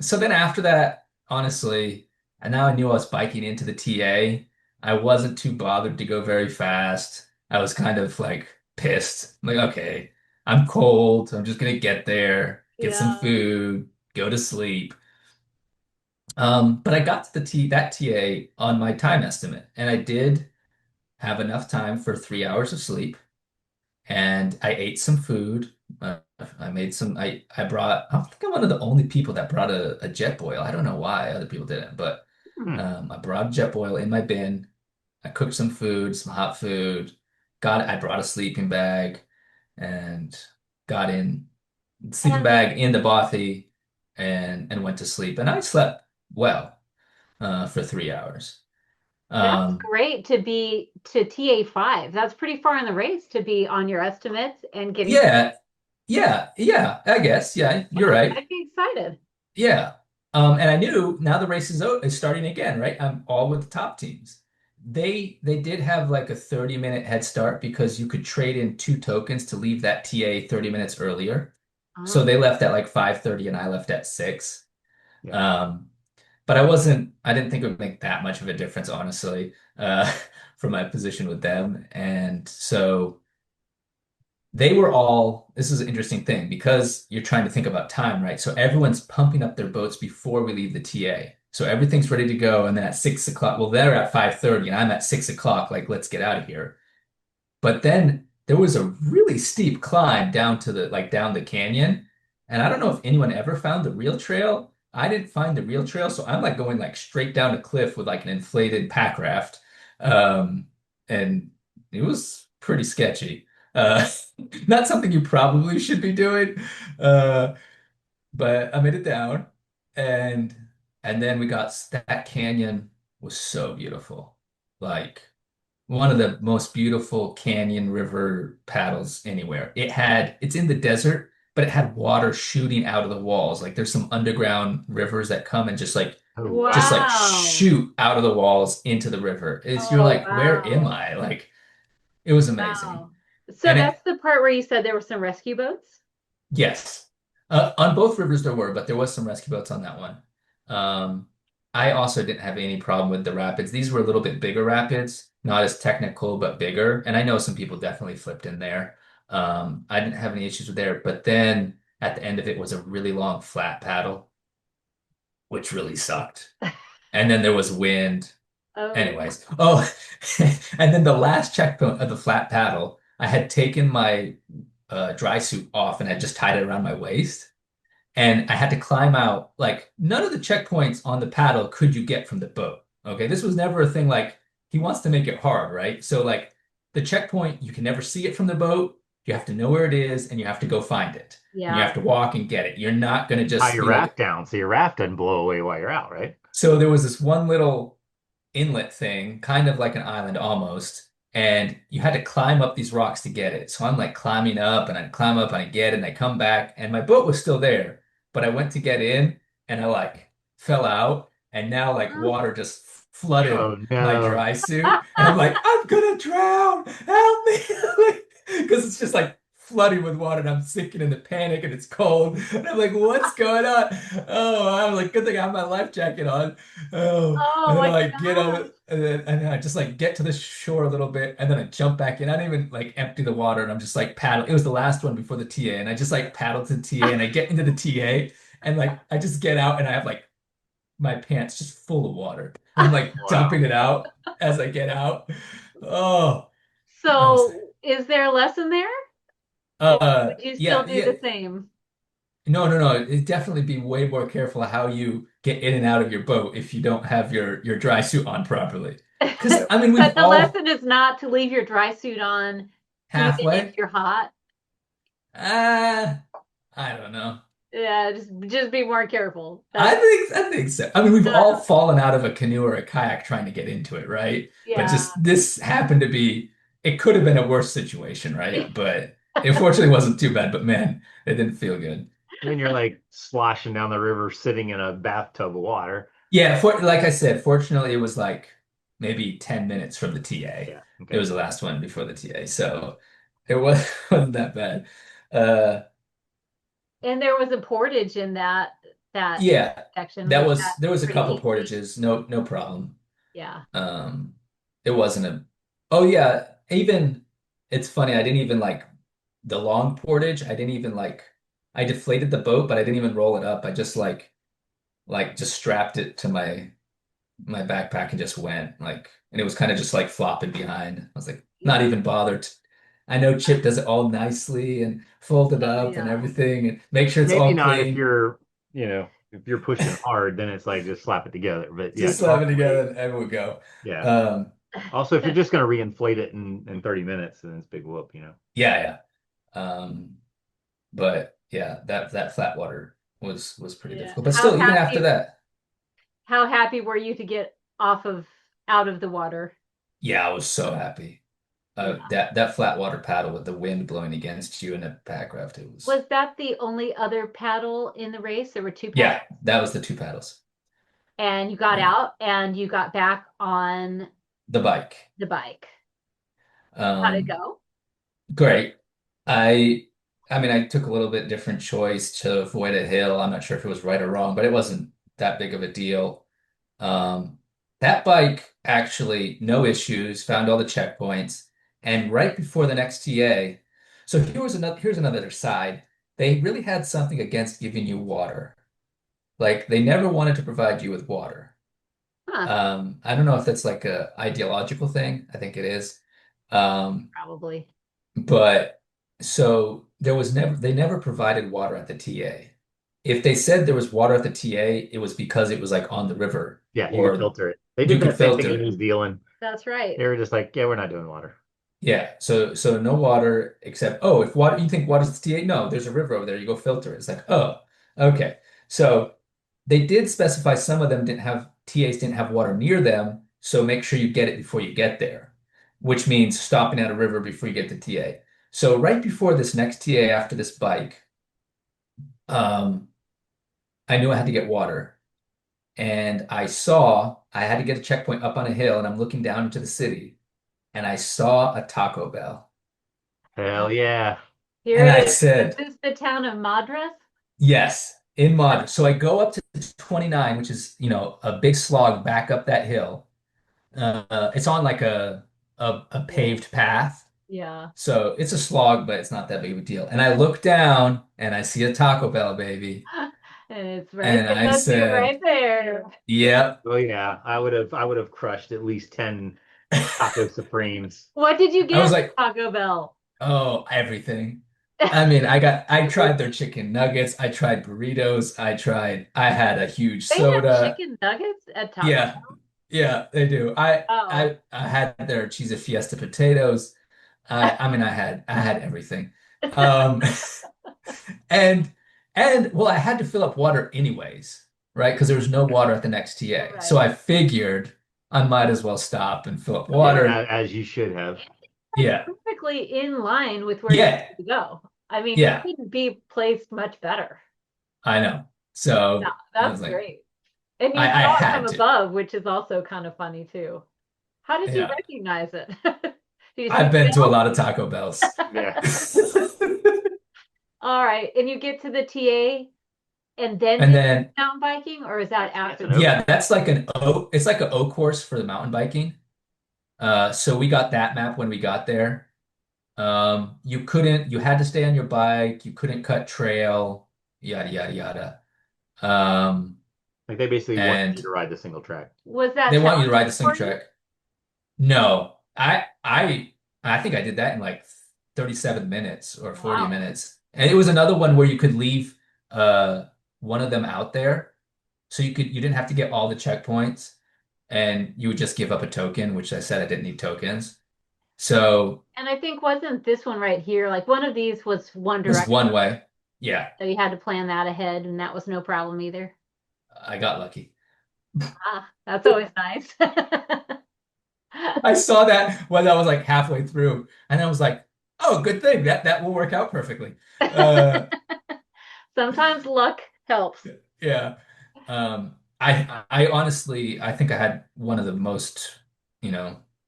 so then after that, honestly, and now I knew I was biking into the TA. I wasn't too bothered to go very fast. I was kind of like pissed. I'm like, okay, I'm cold. I'm just gonna get there, get some Yeah. food, go to sleep. But I got to that TA on my time estimate, and I did have enough time for 3 hours of sleep and I ate some food. I made some. I brought. I think I'm one of the only people that brought a jet boil. I don't know why other people didn't, but Hmm. I brought jet boil in my bin. I cooked some food, some hot food. I brought a sleeping bag and got in sleeping And bag in the bothy and went to sleep. And I slept well for 3 hours. that's Um, great to be to TA5. That's pretty far in the race to be on your estimates and getting to. yeah, yeah. I guess yeah, you're right. I'd be excited. Yeah. And I knew now the race is starting again, right? I'm all with the top teams. They did have like a 30-minute head start because you could trade in two tokens to leave that TA 30 minutes earlier. So Oh, they left at like 5:30 and I left at 6. Yeah. Um, but I didn't think it would make that much of a difference, honestly, for my position with them. And so this is an interesting thing because you're trying to think about time, right? So everyone's pumping up their boats before we leave the TA. So everything's ready to go. And then at 6 o'clock, well, they're at 5:30 and I'm at 6 o'clock, like, let's get out of here. But then there was a really steep climb down to the down the canyon. And I don't know if anyone ever found the real trail. I didn't find the real trail, so I'm like going like straight down a cliff with like an inflated pack raft. Um, and it was pretty sketchy. Uh, not something you probably should be doing. Uh, but I made it down, and then we got that canyon was so beautiful. Like one of the most beautiful canyon river paddles anywhere. It's in the desert, but it had water shooting out of the walls. Like there's some underground rivers that come and Oh, just wow. like Wow. shoot out of the walls into the river. You're Oh, like, where am wow. I? Like it was amazing. Wow. So And that's the part where you said there were some rescue boats? yes. On both rivers there were, but there was some rescue boats on that one. Um, I also didn't have any problem with the rapids. These were a little bit bigger rapids, not as technical, but bigger. And I know some people definitely flipped in there. I didn't have any issues with there, but then at the end of it was a really long flat paddle, which really sucked. And then there was wind. Oh, Anyways, oh, and then the last checkpoint of the flat paddle, I had taken my dry suit off and had just tied it around my waist. And I had to climb out. Like none of the checkpoints on the paddle could you get from the boat. Okay, this was never a thing like he wants to make it hard, right? So like the checkpoint, you can never see it from the boat. You have to know where it is and you have to go find it. And you yeah. have to walk and get it. You're not going to Tie just your be like, raft down so your raft doesn't blow away while you're out, right? so there was this one little inlet thing, kind of like an island almost, and you had to climb up these rocks to get it. So I'm like climbing up and I'd climb up and I get it and I come back and my boat was still there, but I went to get in and I like fell out and now like water just flooded Oh my no. dry suit and I'm like, I'm gonna drown, help me. Because it's just like flooding with water and I'm sinking into panic and it's cold and I'm like, what's going on? Oh, I'm like, good thing I have my life jacket on. Oh, Oh and then I my like get gosh. out and then I just like get to the shore a little bit and then I jump back in. I didn't even like empty the water and I'm just like paddle. It was the last one before the TA and I just like paddle to the TA and I get into the TA and like I just get out and I have like my pants just full of water. And I'm like Wow. dumping it out as I get out. Oh, I was So is there a lesson there? Or would you still yeah, do yeah. the same? No, no, no. It definitely be way more careful how you get in and out of your boat if you don't have your dry suit on properly. Because I mean, we've But the all lesson is not to leave your dry suit on even if halfway. you're hot. I don't know. Yeah, just be more careful. That's I think so. I mean, we've all uh, fallen out of a canoe or a kayak trying to get into it, right? But yeah. just this happened to be. It could have been a worse situation, right? But it fortunately wasn't too bad. But man, it didn't feel good. And then you're like sloshing down the river sitting in a bathtub of water. Yeah, like I said, fortunately, it was like maybe 10 minutes from the TA. Yeah. It Okay. was the last one before the TA, so it was, wasn't that bad. Uh, And there was a portage in that yeah, section. Was that there was a pretty couple easy? portages, no problem. Yeah. Um, it wasn't a. Oh yeah, even it's funny. I didn't even like the long portage. I didn't even like. I deflated the boat, but I didn't even roll it up. I just just strapped it to my backpack and just went like, and it was kind of just like flopping behind. I was like, not Yeah. even bothered. I know Chip does it all nicely and fold it Oh up and yeah. everything and make sure it's Maybe all not if clean. you're, if you're pushing hard, then it's like just slap it together. But yeah, Just slap it normally, together and everyone go. yeah. Um, Also, if you're just going to reinflate it in 30 minutes, then it's big whoop. yeah, yeah. But yeah, that flat water was pretty Yeah. difficult. But still, even after that, How happy were you to get out of the water? yeah, I was so happy. Yeah. That flat water paddle with the wind blowing against you in a pack raft, it was. Was that the only other paddle in the race? There were two paddles, Yeah, that was the two paddles. and you got Yeah. out and you got back on The bike. the bike. How'd it Um, go? great. I I mean I took a little bit different choice to avoid a hill. I'm not sure if it was right or wrong, but it wasn't that big of a deal. Um, that bike actually no issues, found all the checkpoints, and right before the next TA. So here's another side. They really had something against giving you water. Like they never wanted to provide you with water. Huh, I don't know if that's like a ideological thing. I think it is. Um, probably. But so there was never they never provided water at the TA. If they said there was water at the TA, it was because it was like on the river Yeah, you could or filter it. They you did could that same thing filter in New it. Zealand. That's right. They were just like, yeah, we're not doing water. Yeah, so no water except oh, if water you think water's the TA? No, there's a river over there. You go filter it. It's like, oh, okay. So they did specify some of them didn't have TAs didn't have water near them, so make sure you get it before you get there, which means stopping at a river before you get to TA. So right before this next TA after this bike, um, I knew I had to get water. And I saw I had to get a checkpoint up on a hill, and I'm looking down into the city, and I saw a Taco Bell. Hell yeah. Here And it I is. Is said, this the town of Madras? yes, in mod. So I go up to 29, which is, a big slog back up that hill. It's on like a Yeah. paved path. Yeah. So it's a slog, but it's not that big of a deal. And I look down and I see a Taco Bell, baby. And it's right And I there, too, said, right there. yep. Oh yeah. I would have crushed at least 10 Taco Supremes. What did you I was get like, from Taco Bell? oh, everything. I mean, I tried their chicken nuggets. I tried burritos. I had a huge They have soda. chicken nuggets at Taco Yeah, Bell. yeah, they do. I Oh, I I had their cheese fiesta potatoes. I mean, I had everything. Um, and well, I had to fill up water anyways, right? Because there was no water at the next TA. So right. I figured I might as well stop and fill up Yeah, water. as you should have. Yeah, Perfectly in line with where you yeah, need to go. I mean, you yeah. couldn't be placed much better. I know. Yeah, So I that's was like, great. And you I saw it from had to. above, which is also kind of funny too. How did you Yeah. recognize it? Do you see I've the been to a bell? lot of Taco Bells. Yeah. All right. And you get to the TA and then And do then, mountain biking, or is that That's after an the open. yeah, that's like it's like an O course for the mountain biking. So we got that map when we got there. You had to stay on your bike, you couldn't cut trail, yada, yada, yada. Um, Like they basically wanted you and to ride the single track. Was that they want you to ride challenging the same for you? track. No, I think I did that in like 37 minutes or 40 Wow. minutes. And it was another one where you could leave uh one of them out there. So you didn't have to get all the checkpoints and you would just give up a token, which I said I didn't need tokens. So And I think wasn't this one right here, like one of these was one it was direction, one way. Yeah, so you had to plan that ahead, and that was no problem either. I got lucky. Ah, that's always nice. I saw that when I was like halfway through, and I was like, "Oh, good thing that will work out perfectly." Uh, Sometimes luck helps. yeah. I honestly I think I had one of the most,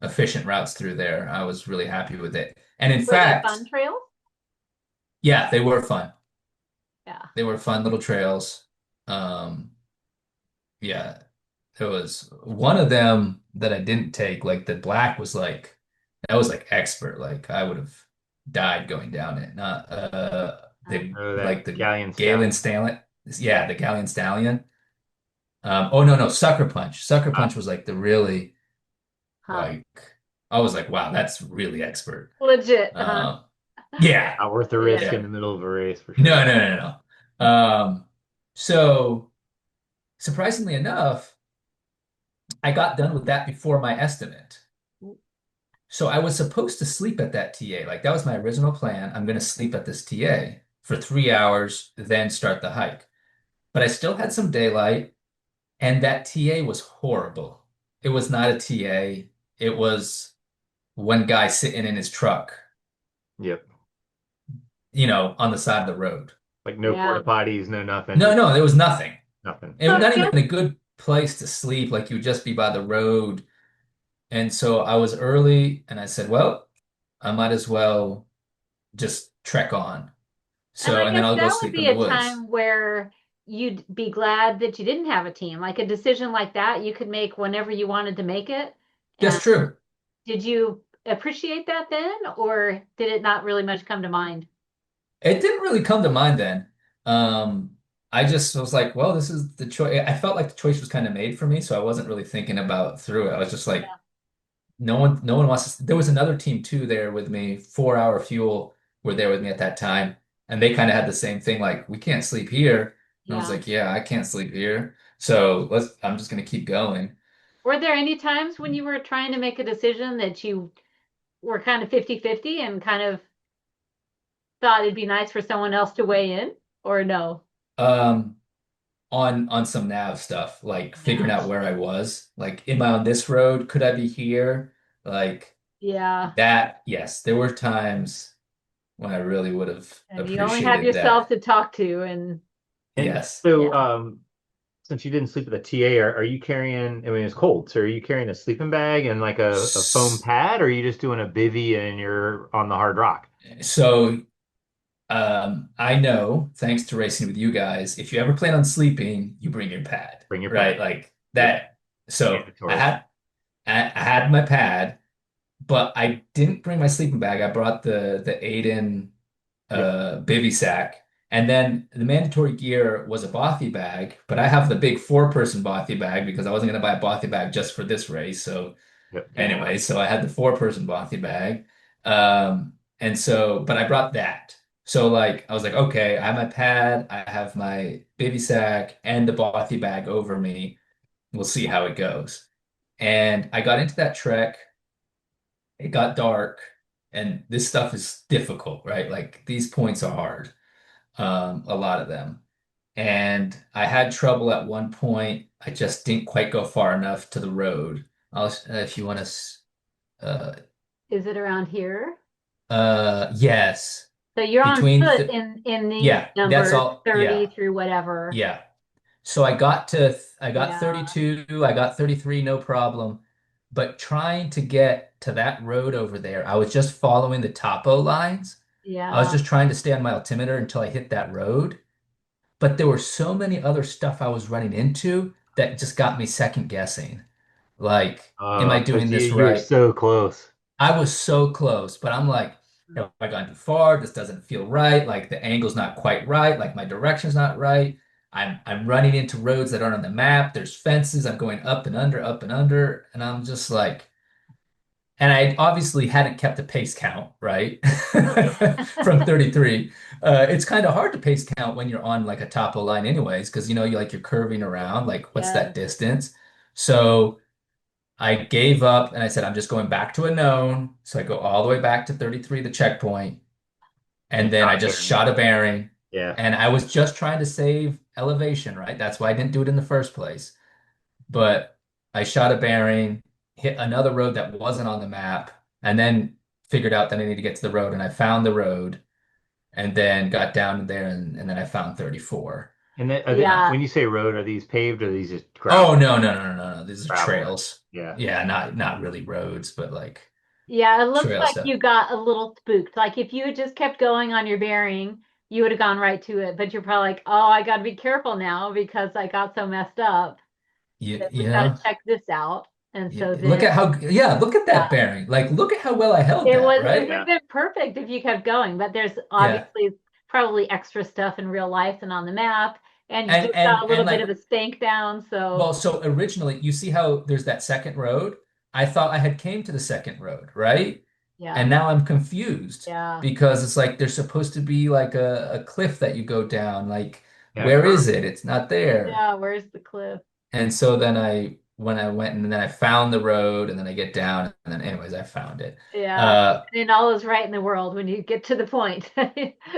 efficient routes through there. I was really happy with it. And in Were they fact, fun trails? yeah, they were fun. Yeah. They were fun little trails. Um, yeah, there was one of them that I didn't take, like the black was like that was like expert. Like I would have died going down it. Not the Oh, like that the Galleon Galen Stallion. Stallion. Yeah, the Galleon Stallion. Oh no, no, Sucker Punch. Sucker Ah, Punch was like the really Huh. like I was like, wow, that's really expert. Legit, huh? Um, yeah, not worth the risk Yeah. in yeah. the middle of a race for sure. No, no, no, no, no. So surprisingly enough, I got done with that before my estimate. So I was supposed to sleep at that TA. Like that was my original plan. I'm going to sleep at this TA for 3 hours, then start the hike. But I still had some daylight, and that TA was horrible. It was not a TA. It was one guy sitting in his truck, Yep. on the side of the road. Like no Yeah. porta potties, no nothing, No, just no, there was nothing. nothing. It So was I not even guess, a good place to sleep. Like you would just be by the road. And so I was early and I said, well, I might as well just trek on. and So, I and then guess I'll go that would sleep in be the a woods. time where you'd be glad that you didn't have a team. Like a decision like that, you could make whenever you wanted to make it. That's And true. did you appreciate that then, or did it not really much come to mind? It didn't really come to mind then. I just was like, well, this is the choice. I felt like the choice was kind of made for me, so I wasn't really thinking about through it. I was just like, Yeah. no one wants to. There was another team too there with me, 4 Hour Fuel were there with me at that time, and they kind of had the same thing, like we can't sleep here. And I was Yeah. like, yeah, I can't sleep here. So I'm just gonna keep going. Were there any times when you were trying to make a decision that you were kind of 50-50 and kind of thought it'd be nice for someone else to weigh in, or no? Um, on some nav stuff, like figuring Yeah. out where I was. Like, am I on this road? Could I be here? Like Yeah. that, yes, there were times when I really would have And you only have appreciated yourself that. to talk to, and And Yes. so, yeah. since you didn't sleep with a TA, are you carrying, I mean, it's cold, so are you carrying a sleeping bag and like a foam S- pad, or are you just doing a bivy and you're on the hard rock? So I know, thanks to racing with you guys, if you ever plan on sleeping, you bring your pad, Bring your right? pad. Like Yep. that. So Mandatory. I had my pad, but I didn't bring my sleeping bag. I brought the Aiden Yep. bivy sack. And then the mandatory gear was a bothy bag, but I have the big 4-person bothy bag because I wasn't going to buy a bothy bag just for this race. So Yep. Yeah. anyway, so I had the 4-person bothy bag. And so, but I brought that. So like, I was like, okay, I have my pad, I have my bivy sack and the bothy bag over me. We'll see how it goes. And I got into that trek. It got dark, and this stuff is difficult, right? Like these points are hard, a lot of them. And I had trouble at one point. I just didn't quite go far enough to the road. If you want to, Is it around here? yes, So you're on between foot th in these yeah, that's numbers, all. 30 Yeah, through whatever. yeah. So I got Yeah. 32, I got 33, no problem. But trying to get to that road over there, I was just following the topo lines. I was Yeah. just trying to stay on my altimeter until I hit that road. But there were so many other stuff I was running into that just got me second guessing. Like, am I doing Because this you were right? so close. I was so close, but I'm like, have I gone too far? This doesn't feel right. Like the angle's not quite right. Like my direction's not right. I'm running into roads that aren't on the map. There's fences. I'm going up and under, and I'm just like, and I obviously hadn't kept a pace count, right? From 33. It's kind of hard to pace count when you're on like a topo line anyways, because you're curving around, like what's that Yes. distance? So I gave up and I said, I'm just going back to a known. So I go all the way back to 33, the checkpoint, And and then shot I a just bearing. shot a bearing. Yeah. And I was just trying to save elevation, right? That's why I didn't do it in the first place. But I shot a bearing, hit another road that wasn't on the map, and then figured out that I need to get to the road. And I found the road and then got down there and then I found 34. And then, Yeah. when you say road, are these paved or are these just Oh, gravel? no, no, no, no, no, no. These are Gravel. trails. Yeah. Yeah, not really roads, but like Yeah, it looks trail like stuff. you got a little spooked. Like if you had just kept going on your bearing, you would have gone right to it. But you're probably like, oh, I got to be careful now because I got so messed up You, that you we've got to know? check this out. And so Look then, at how, yeah, look at yeah, that bearing. Like, look at how well I held that, it would right? have Yeah. been perfect if you kept going. But there's Yeah. obviously probably extra stuff in real life and on the map. And you And just got and a little and bit of like, a stank down. So well, so originally, you see how there's that second road? I thought I had came to the second road, right? yeah, And now I'm confused yeah, because it's like there's supposed to be like a cliff that you go down. Like, Yeah. where is it? It's not there. yeah. Where's the cliff? And so then when I went and then I found the road and then I get down and then anyways, I found it. Yeah. Uh, And all is right in the world when you get to the point.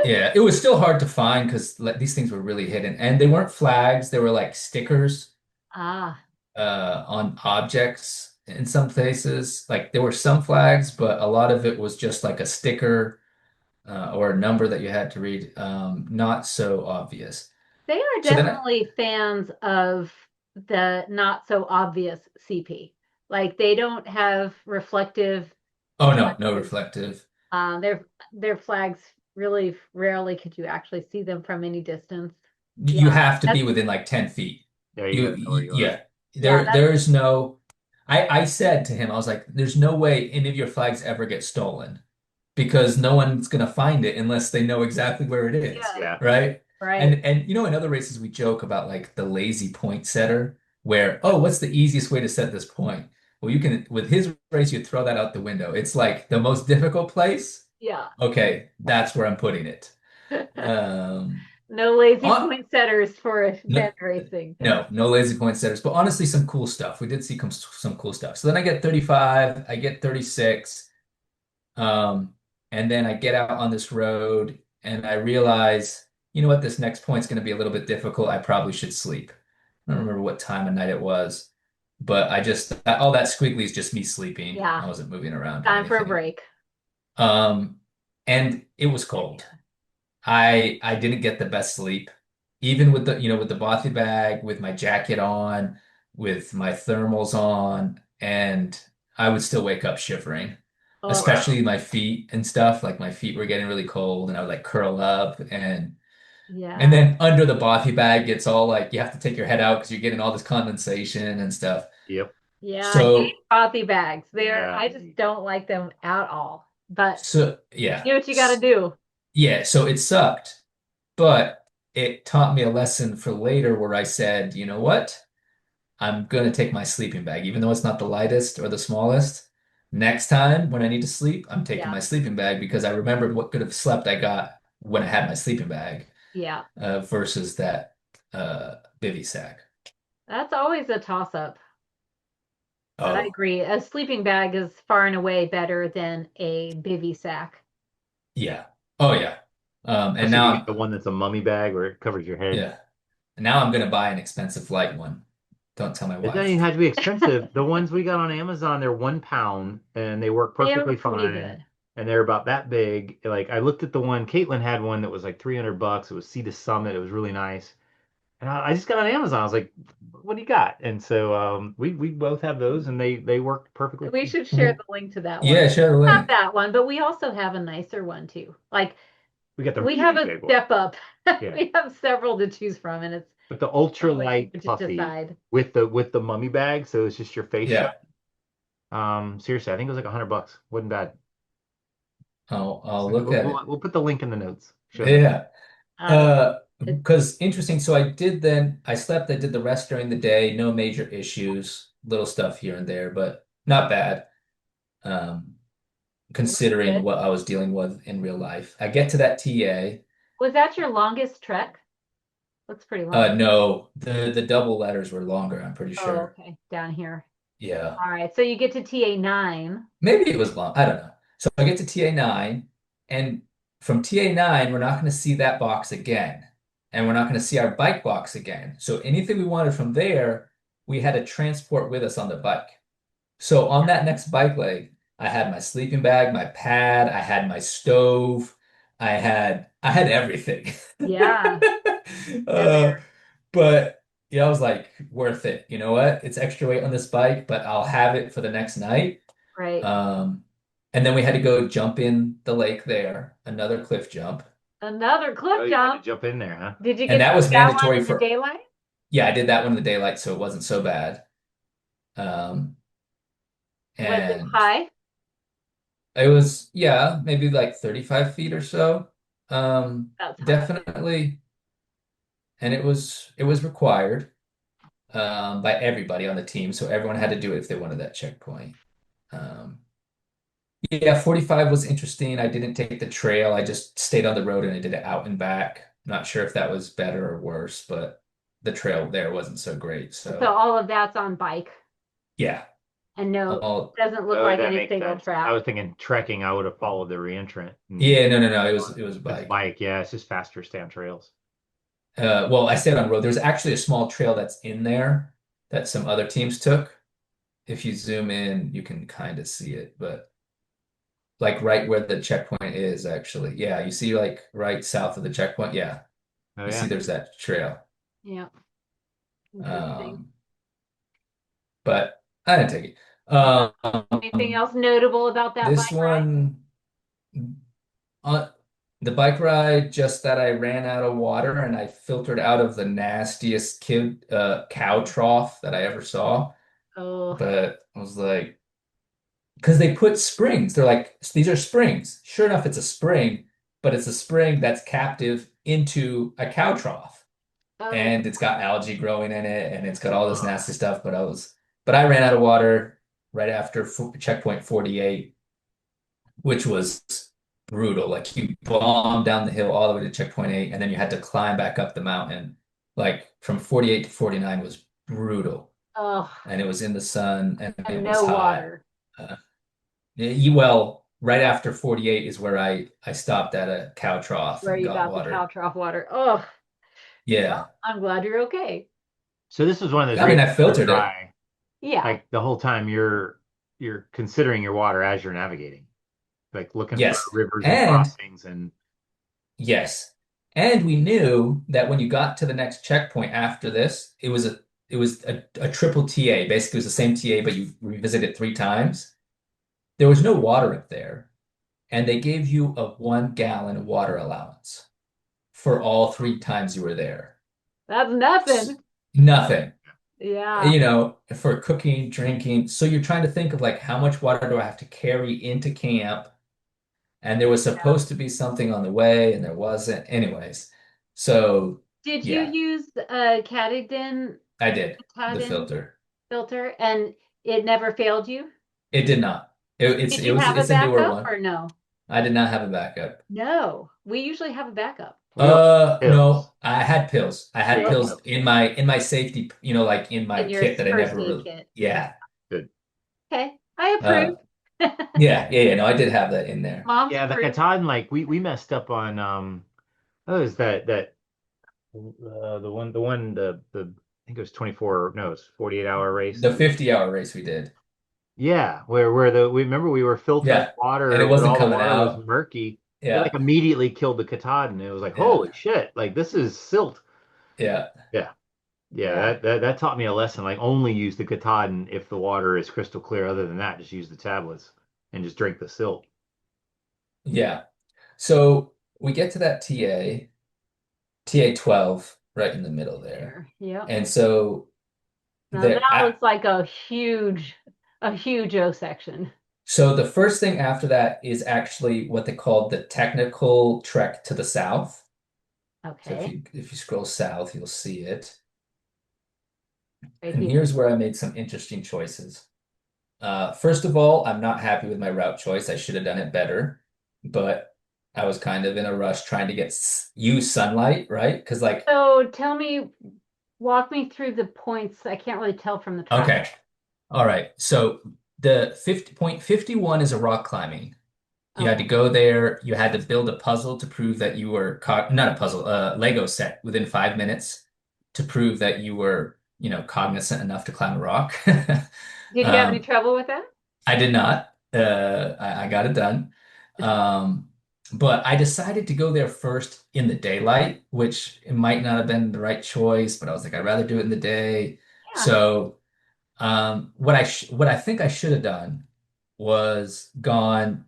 Yeah, it was still hard to find because like, these things were really hidden, and they weren't flags. They were like stickers Ah, on objects in some places. Like there were some flags, but a lot of it was just like a sticker or a number that you had to read. Not so obvious. they are So then I, definitely fans of the not so obvious CP. Like they don't have reflective oh no, no flags. reflective. Their flags really rarely could you actually see them from any distance. You Yeah, have to be that's within like 10 feet. Yeah. You got to know where you are. Yeah, yeah, there is no. I said to him, I was like, there's no way any of your flags ever get stolen, because no one's going to find it unless they know exactly where it is, yes, Yeah. right? right. And in other races we joke about like the lazy point setter, where, oh, what's the easiest way to set this point? well, you can with his race, you throw that out the window. It's like the most difficult place. Yeah. Okay, that's where I'm putting it. Um, No lazy on, poinsettias for no, men racing. no lazy point setters, but honestly, some cool stuff. We did see some cool stuff. So then I get 35, I get 36, um, and then I get out on this road and I realize, you know what, this next point's going to be a little bit difficult. I probably should sleep. I don't remember what time of night it was, but all that squiggly is just me sleeping. I Yeah. wasn't moving around or Time for a anything. break. Um, and it was cold. I didn't get the best sleep, even with the bothy bag, with my jacket on, with my thermals on, and I would still wake up shivering, Oh, especially my feet and stuff. Like my feet were getting really cold, and I would like curl up, and yeah. then under the bothy bag, it's all like you have to take your head out because you're getting all this condensation and stuff. Yep. Yeah, I hate So coffee bags. Yeah. I just don't like them at all. But so you yeah. know what you got to do. Yeah, so it sucked, but it taught me a lesson for later where I said, you know what? I'm going to take my sleeping bag, even though it's not the lightest or the smallest. Next time when I need to sleep, I'm taking Yeah. my sleeping bag because I remembered what good of slept I got when I had my sleeping bag Yeah. versus that bivy sack. That's always a toss up. But I Oh, agree. A sleeping bag is far and away better than a bivy sack. yeah. Oh, yeah. And Especially if now you get the one that's a mummy bag where it covers your head. yeah. Now I'm going to buy an expensive light one. Don't tell my It doesn't even wife. have to be expensive. The ones we got on Amazon, they're 1 pound and they work They are perfectly pretty fine. good. And they're about that big. Like I looked at the one, Caitlin had one that was like $300. It was Sea to Summit. It was really nice. And I just got on Amazon. I was like, "What do you got?" And so we both have those, and they work perfectly We fine. should share the link to that one. Yeah, share the Not link. that one, but we also have a nicer one too. Like We got the we have really a big one. step up. Yeah, We have several to choose from, and it's but the what you ultralight could just puffy decide. with the mummy bag, so it's just your face shut. Yeah. Seriously, I think it was like $100. Wasn't bad. I'll So look at it. we'll put the link in the notes. Show notes. Yeah. Um, it, Because interesting. So I slept, I did the rest during the day, no major issues, little stuff here and there, but not bad. Um, looks considering good. what I was dealing with in real life. I get to that TA. Was that your longest trek? Looks pretty long. No, the double letters were longer, I'm pretty Oh, sure. okay. Down here. Yeah. All right. So you get to TA 9. Maybe it was long. I don't know. So I get to TA 9, and from TA 9, we're not going to see that box again. And we're not going to see our bike box again. So anything we wanted from there, we had to transport with us on the bike. So on that next bike leg, I had my sleeping bag, my pad, I had my stove, I had everything. Yeah. Uh, but yeah, I was like, worth it. You know what? It's extra weight on this bike, but I'll have it for the next night. Right. Um, and then we had to go jump in the lake there, another cliff jump. Another Oh, cliff you had to jump. jump in there, huh? Did you And get to that do was that one mandatory in the for, daylight? yeah, I did that one in the daylight, so it wasn't so bad. Um, Was it and high? it was, yeah, maybe like 35 feet or so. That's high. Definitely. And it was required by everybody on the team, so everyone had to do it if they wanted that checkpoint. Um, yeah, 45 was interesting. I didn't take the trail. I just stayed on the road and I did it out and back. Not sure if that was better or worse, but the trail there wasn't so great. So So all of that's on bike. yeah, And no, all doesn't look Oh, like that any makes single sense. I track. was thinking trekking, I would have followed the reentrant. yeah, no. It was a It's bike. bike, yeah, it's just faster stay on trails. Well, I stayed on road. There's actually a small trail that's in there that some other teams took. If you zoom in, you can kind of see it, but like right where the checkpoint is, actually. Yeah, you see like right south of the checkpoint. Yeah, Oh you see yeah. there's that trail. Yeah. Interesting. Um, but I didn't take it. Anything else notable about that This bike ride? one, uh, the bike ride, just that I ran out of water and I filtered out of the nastiest cow trough that I ever saw. Oh, But I was like, because they put springs. They're like, these are springs. Sure enough, it's a spring, but it's a spring that's captive into a cow trough. oh, And it's got algae growing in it and it's got all this nasty stuff. But I ran out of water, right after checkpoint 48, which was brutal. Like you bombed down the hill all the way to checkpoint 8, and then you had to climb back up the mountain. Like from 48 to 49 was brutal. Oh, And it was in the sun and and it was no hot. water. Uh, well, right after 48 is where I stopped at a cow trough Where and you got got the cow water. trough water. Oh, Yeah. well, I'm glad you're okay. So this is one of those I mean, races I that are filtered it. dry, Yeah. like the whole time you're considering your water as you're navigating, like looking for Yes. rivers and And crossings and yes. And we knew that when you got to the next checkpoint after this, it was a triple TA. Basically, it was the same TA, but you revisit it 3 times. There was no water up there, and they gave you a 1 gallon water allowance for all 3 times you were there. That's nothing. Nothing, Yeah. for cooking, drinking. So you're trying to think of like how much water do I have to carry into camp? And there was Yeah. supposed to be something on the way, and there wasn't. Anyways, so Did you yeah, use a I did the Katadyn filter. filter and it never failed you? It did not. It, it's Did it you was have a it's a newer backup one. or no? I did not have a backup. No. We usually have a backup. we all hills. No, I had pills. I had Oh, pills in my safety, like in my in your kit that I first never aid really. kit. Yeah. Good. Okay. I Uh, approve. yeah. No, I did have that in there. Mom's Yeah, the proof. Catan, like we messed up on is that the I think it was 24, no, it's 48-hour race. The 50-hour race we did. Yeah, where the we remember we were filtering Yeah. And it water, but wasn't all the coming water was out. murky. It like Yeah. immediately killed the Katahdin. It was like, Yeah. holy shit, like this is silt. Yeah. Yeah. Yeah, Yeah. that taught me a lesson. Like only use the Katahdin if the water is crystal clear. Other than that, just use the tablets and just drink the silt. Yeah. So we get to that TA 12 right in the middle there. Here. Yep. And so Now there that looks like a huge O section. so the first thing after that is actually what they call the technical trek to the south. So if Okay. you scroll south, you'll see it. Right And here. here's where I made some interesting choices. First of all, I'm not happy with my route choice. I should have done it better, but I was kind of in a rush trying to use sunlight, right? Because like, So walk me through the points. I can't really tell from the track. okay, all right. So the 50.51 is a rock climbing. You had Okay. to go there. You had to build a puzzle to prove that you were not a puzzle, a Lego set within 5 minutes to prove that you were, cognizant enough to climb a rock. Did you have any Um, trouble with that? I did not. I got it done. Um, but I decided to go there first in the daylight, which it might not have been the right choice, but I was like, I'd rather do it in the day. Yeah. So what I think I should have done was gone,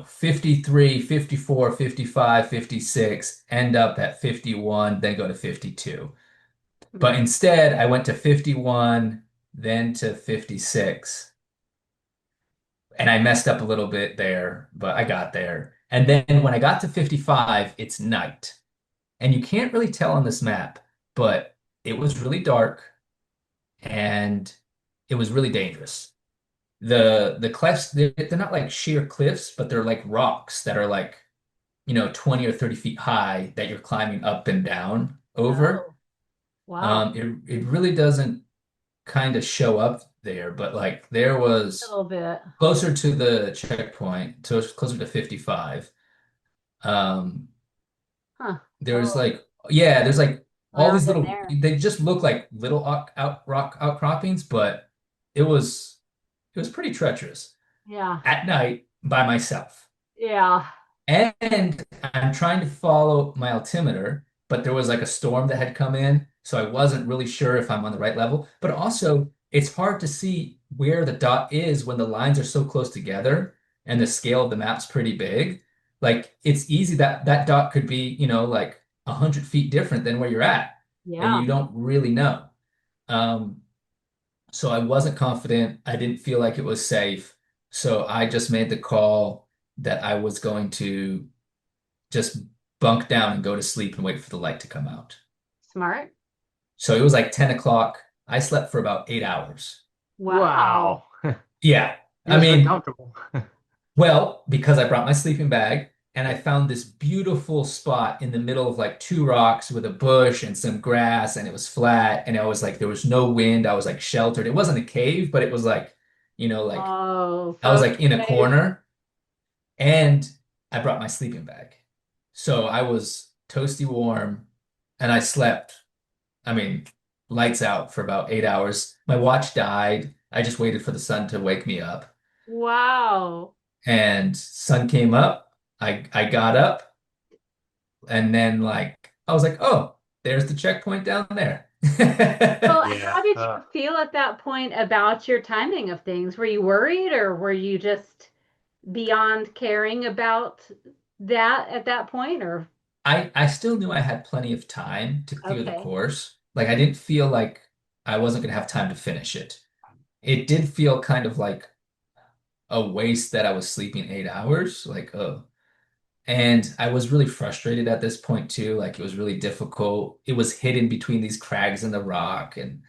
53, 54, 55, 56, end up at 51, then go to 52. But Hmm. instead, I went to 51, then to 56. And I messed up a little bit there, but I got there. And then when I got to 55, it's night. And you can't really tell on this map, but it was really dark and it was really dangerous. The cliffs, they're not like sheer cliffs, but they're like rocks that are like, 20 or 30 feet high that you're climbing up and down over. Oh, wow. It really doesn't kind of show up there, but like there A was little bit. closer to the checkpoint, so it's closer to 55. Um, Huh. there's Oh, like, yeah, there's like well, all I've these been little, there. they just look like little rock outcroppings, but it was it was pretty treacherous Yeah. at night by myself. Yeah. And I'm trying to follow my altimeter, but there was like a storm that had come in, so I wasn't really sure if I'm on the right level. But also, it's hard to see where the dot is when the lines are so close together and the scale of the map's pretty big. Like it's easy that that dot could be, like 100 feet different than where you're at, and Yeah. you don't really know. Um, so I wasn't confident. I didn't feel like it was safe. So I just made the call that I was going to just bunk down and go to sleep and wait for the light to come out. Smart. So it was like 10 o'clock. I slept for about 8 hours. Wow. Wow. Yeah. It I was mean, uncomfortable. well, because I brought my sleeping bag and I found this beautiful spot in the middle of like two rocks with a bush and some grass and it was flat and I was like there was no wind. I was like sheltered. It wasn't a cave, but it was like, like Oh, I was so like in a nice. corner and I brought my sleeping bag. So I was toasty warm and I slept, I mean, lights out for about 8 hours. My watch died. I just waited for the sun to wake me up. Wow. And sun came up. I got up and then like I was like, oh, there's the checkpoint down there. Well, Yeah. how did you feel at that point about your timing of things? Were you worried or were you just beyond caring about that at that point or I still knew I had plenty of time to clear the okay. course. Like I didn't feel like I wasn't gonna have time to finish it. It did feel kind of like a waste that I was sleeping 8 hours. Like, oh. And I was really frustrated at this point too. Like it was really difficult. It was hidden between these crags and the rock. And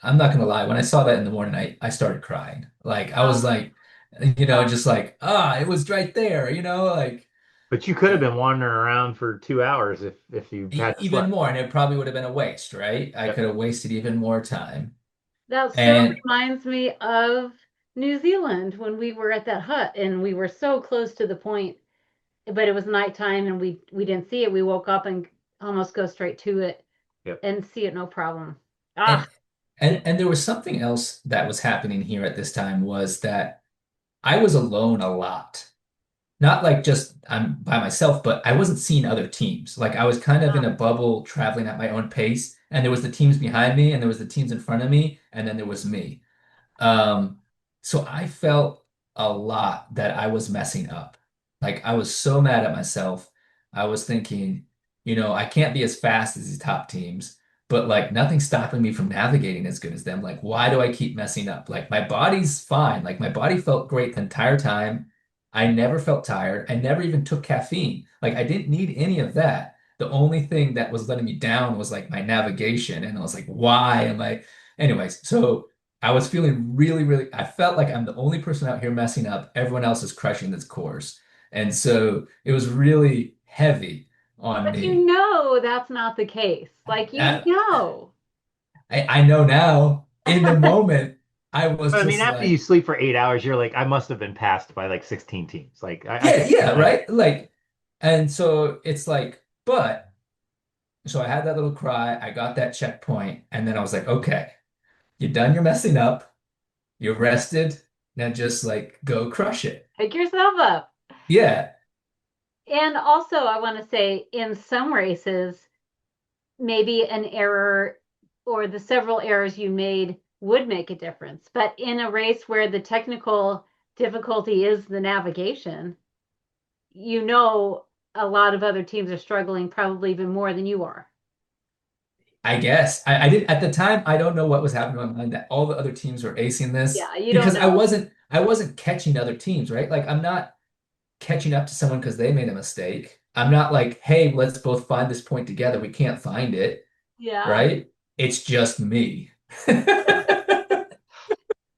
I'm not gonna lie, when I saw that in the morning, I started crying. Like I was Um, like, uh, just like, it was right there, like But you could have been wandering around for 2 hours if you had even slept. more, and it probably would have been a waste, right? I Yep. could have wasted even more time. that so And reminds me of New Zealand when we were at that hut and we were so close to the point, but it was nighttime and we didn't see it. We woke up and almost go straight to it Yep. and see it no problem. and Ah, and there was something else that was happening here at this time was that I was alone a lot. Not like just I'm by myself, but I wasn't seeing other teams. Like I was kind of in a bubble traveling at my own pace, and there was the teams behind me, and there was the teams in front of me, and then there was me. Um, so I felt a lot that I was messing up. Like I was so mad at myself. I was thinking, I can't be as fast as these top teams, but like nothing's stopping me from navigating as good as them. Like, why do I keep messing up? Like my body's fine. Like my body felt great the entire time. I never felt tired. I never even took caffeine. Like I didn't need any of that. The only thing that was letting me down was like my navigation. And I was like, why am I? Anyways, so I was feeling really, really, I felt like I'm the only person out here messing up. Everyone else is crushing this course. And so it was really heavy on but me. that's not the case. Like you I, know. I know now, in the moment, I was But I mean, just after you like, sleep for 8 hours, you're like, I must have been passed by like 16 teams. Like I yeah, could see yeah, that. right? Like, and so it's like, so I had that little cry, I got that checkpoint, and then I was like, okay, you're done your messing up, you're rested, now just like go crush it. Pick yourself up. Yeah, And also, I want to say in some races, maybe an error or the several errors you made would make a difference. But in a race where the technical difficulty is the navigation, a lot of other teams are struggling probably even more than you are. I guess I didn't at the time. I don't know what was happening in my mind that all the other teams were acing this Yeah, you don't because know. I wasn't catching other teams, right? Like I'm not catching up to someone because they made a mistake. I'm not like, hey, let's both find this point together. We can't find it, Yeah. right? It's just me.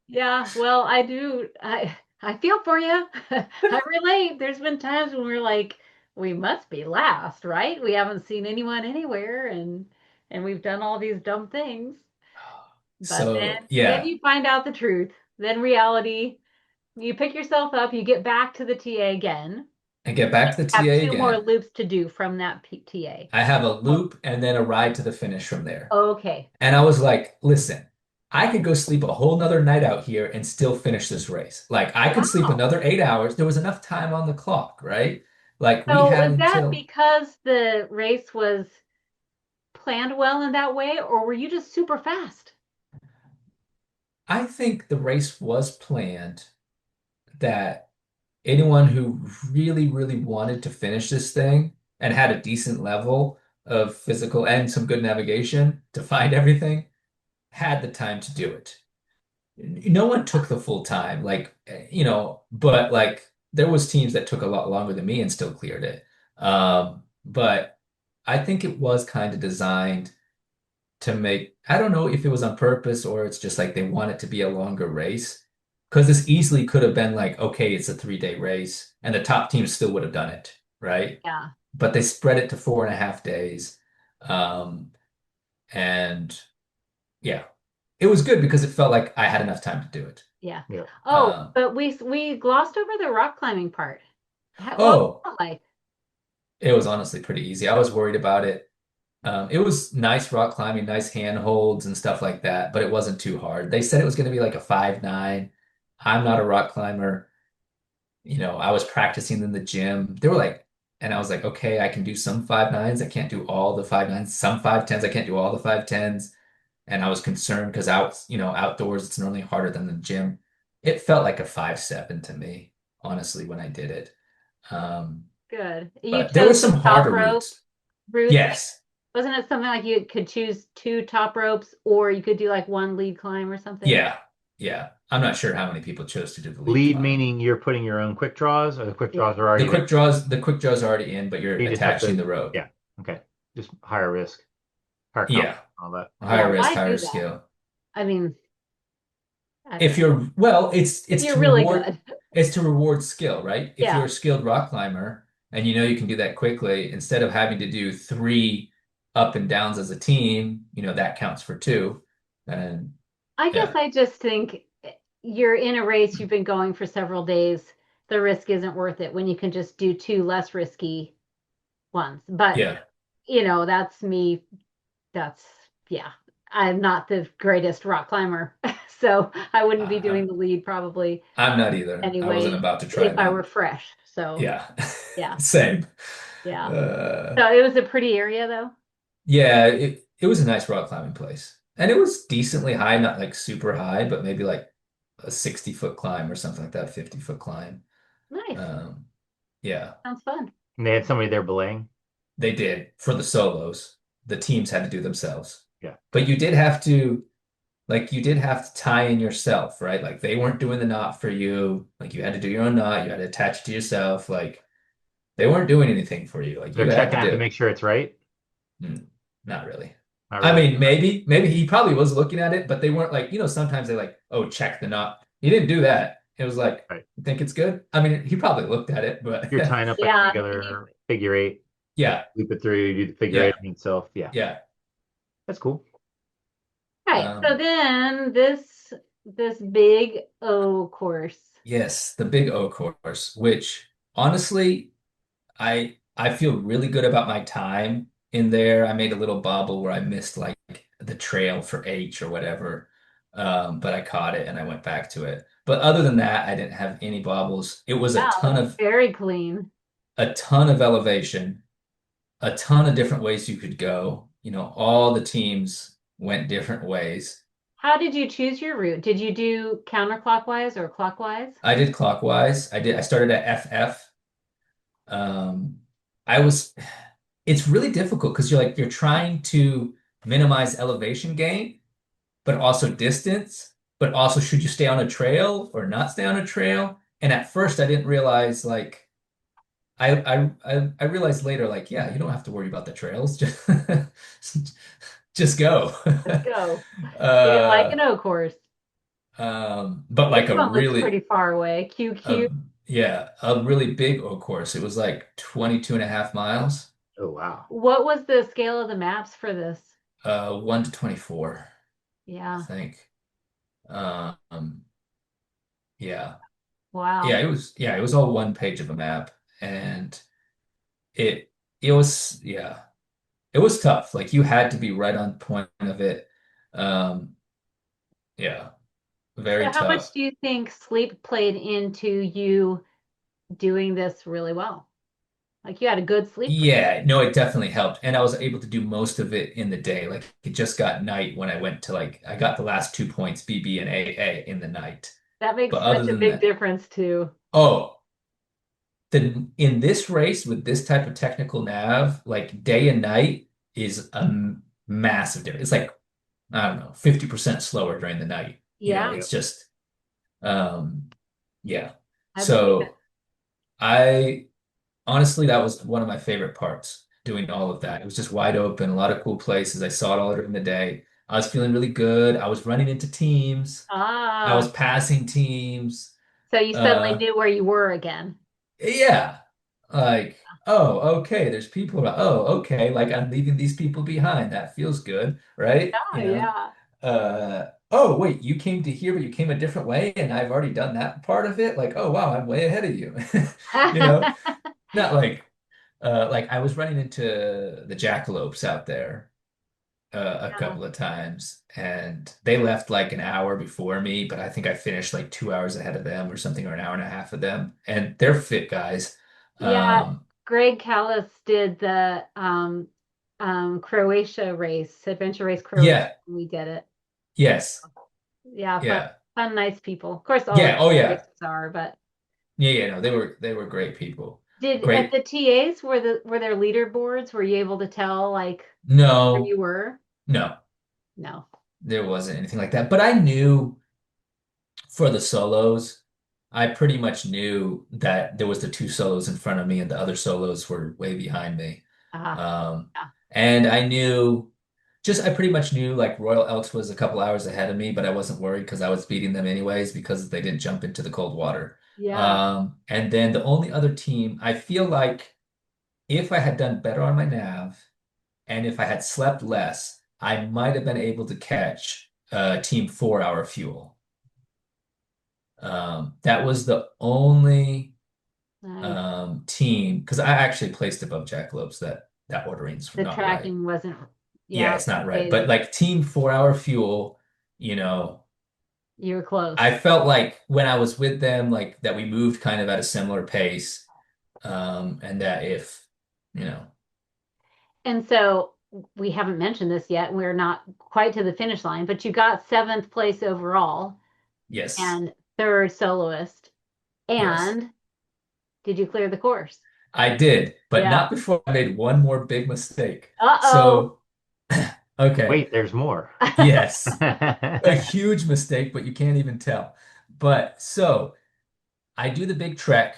Yeah, well, I do. I feel for you. I relate. There's been times when we're like, we must be last, right? We haven't seen anyone anywhere, and we've done all these dumb things. But So then yeah, you find out the truth. Then reality, you pick yourself up, you get back to the TA again. I get back to the Have TA two more again. loops to do from that TA. I have a loop and then a ride to the finish from there. Okay. And I was like, listen, I could go sleep a whole nother night out here and still finish this race. Like I could sleep Wow. another 8 hours. There was enough time on the clock, right? Like we So had was that until because the race was planned well in that way, or were you just super fast? I think the race was planned that anyone who really, really wanted to finish this thing and had a decent level of physical and some good navigation to find everything had the time to do it. No one took the full time, like but like there was teams that took a lot longer than me and still cleared it. But I think it was kind of designed to make, I don't know if it was on purpose or it's just like they want it to be a longer race. Because this easily could have been like, okay, it's a 3-day race, and the top team still would have done it, right? Yeah. But they spread it to 4.5 days. Um, and yeah, it was good because it felt like I had enough time to do it. Yeah. Yeah. Oh, Um, but we glossed over the rock climbing part. What was oh, that like? it was honestly pretty easy. I was worried about it. It was nice rock climbing, nice handholds and stuff like that, but it wasn't too hard. They said it was going to be like a 5.9. I'm not a rock climber. I was practicing in the gym. They were like, and I was like, okay, I can do some 5.9s. I can't do all the 5.9s. Some 5.10s. I can't do all the 5.10s. And I was concerned because outdoors, it's normally harder than the gym. It felt like a 5.7 to me, honestly, when I did it. Um, Good. You but there were chose the some top harder rope routes. routes. Yes. Wasn't it something like you could choose two top ropes or you could do like one lead climb or something? Yeah. Yeah. I'm not sure how many people chose to do the lead Lead climb. meaning you're putting your own quick draws, or the quick Yeah. draws are already there. The quick draw's are already in, but you're You just have attaching to, the rope. yeah, okay. Just higher risk, higher Yeah. confidence, all that. Yeah, Higher risk, why higher do that? skill. I mean, I don't If know. you're well, If it's you're to really reward good. it's to reward skill, right? If you're Yeah. a skilled rock climber and you know you can do that quickly, instead of having to do three up and downs as a team, that counts for two. And I guess yeah, I just think you're in a race, you've been going for several days. The risk isn't worth it when you can just do two less risky ones. But, yeah, that's me. That's, yeah. I'm not the greatest rock climber. So I wouldn't be I, doing the lead probably I'm not either. I wasn't anyway about to try if I were that. fresh. So, Yeah, yeah. same. Yeah. Uh, So it was a pretty area though. yeah, it was a nice rock climbing place, and it was decently high, not like super high, but maybe like a 60-foot climb or something like that, 50-foot climb. Nice. Um, yeah, Sounds fun. And they had somebody there belaying. they did for the solos. The teams had to do themselves. Yeah. But you did have to tie in yourself, right? Like they weren't doing the knot for you. Like you had to do your own knot. You had to attach it to yourself. Like they weren't doing anything for you. Like They're you had to checking do out to it. make sure it's right. Not really. Not I really. mean, maybe he probably was looking at it, but they weren't like, sometimes they like, oh, check the knot. He didn't do that. It was like, Right. you think it's good? I mean, he probably looked at it, but You're tying up like a Yeah. regular figure eight, yeah, loop it through, you do the figure yeah, eight on itself. Yeah, yeah. that's cool. Right. So Um, then this big O course. yes, the Big O course, which honestly, I feel really good about my time in there. I made a little bobble where I missed like the trail for H or whatever. But I caught it and I went back to it. But other than that, I didn't have any bobbles. It was Wow, that's very clean. a ton of elevation, a ton of different ways you could go. All the teams went different ways. How did you choose your route? Did you do counterclockwise or clockwise? I did clockwise. I started at FF. Um, I was it's really difficult because you're trying to minimize elevation gain, but also distance, but also should you stay on a trail or not stay on a trail? And at first I didn't realize like I realized later like yeah, you don't have to worry about the trails. Just go. Let's go. Treat it like Uh, an O course. but This like a one looks really pretty far away. QQ. yeah, a really big O course. It was like 22 and a half miles. Oh, wow. What was the scale of the maps for this? 1 to 24, I Yeah. think. Um, yeah. Wow. Yeah, it was all one page of a map. And it was yeah, it was tough. Like you had to be right on point of it. Um, yeah, So very how much tough. do you think sleep played into you doing this really well? Like you had a good sleep plan. Yeah, no, it definitely helped. And I was able to do most of it in the day. Like it just got night when I went to like I got the last 2 points, BB and AA in the night. That makes But other such a than big that, difference too. oh, in this race with this type of technical nav, like day and night is a massive difference. It's like, I don't know, 50% slower during the night. Yeah, Yep. It's just um yeah. I believe it. So I honestly that was one of my favorite parts. doing all of that. It was just wide open, a lot of cool places. I saw it all during the day. I was feeling really good. I was running into teams. I Ah, was passing teams. so you suddenly Uh, knew where you were again. yeah. Like, oh, okay, there's people around. Oh, okay, like I'm leaving these people behind. That feels good, right? Oh, yeah. Oh, wait, you came to here, but you came a different way, and I've already done that part of it. Like, oh wow, I'm way ahead of you. You know, not like I was running into the jackalopes out there a Yeah. couple of times, and they left like an hour before me, but I think I finished like 2 hours ahead of them or something, or an hour and a half of them. And they're fit guys. Yeah, Um, Greg Callis did the Croatia race, adventure race Croatia. yeah, We did it. yes, Yeah, fun, yeah, fun, nice people. Of course, all yeah, oh adventure yeah, races are, but yeah, yeah. No, they were great people. did at Great. the TAs were there leaderboards? Were you able to tell like where No, you were? no, No. there wasn't anything like that. But I knew for the solos, I pretty much knew that there was the two solos in front of me and the other solos were way behind me. Ah, Um, yeah. and I pretty much knew like Royal Elks was a couple hours ahead of me, but I wasn't worried because I was beating them anyways because they didn't jump into the cold water. Yeah. And then the only other team, I feel like if I had done better on my nav and if I had slept less, I might have been able to catch Team 4 Hour Fuel. That was the only Nice. team because I actually placed above Jackalopes. That ordering's The not right. tracking wasn't, Yeah, yeah, it's not right. But updated. like Team 4 Hour Fuel, you know, You were close. I felt like when I was with them, like that we moved kind of at a similar pace, and that if you know, And so we haven't mentioned this yet. We're not quite to the finish line, but you got seventh place overall yes, and third soloist. yes, And did you clear the course? I did, but Yeah. not before I made one more big mistake. Uh-oh. So, okay, Wait, there's more. yes, a huge mistake, but you can't even tell. But so. I do the big trek,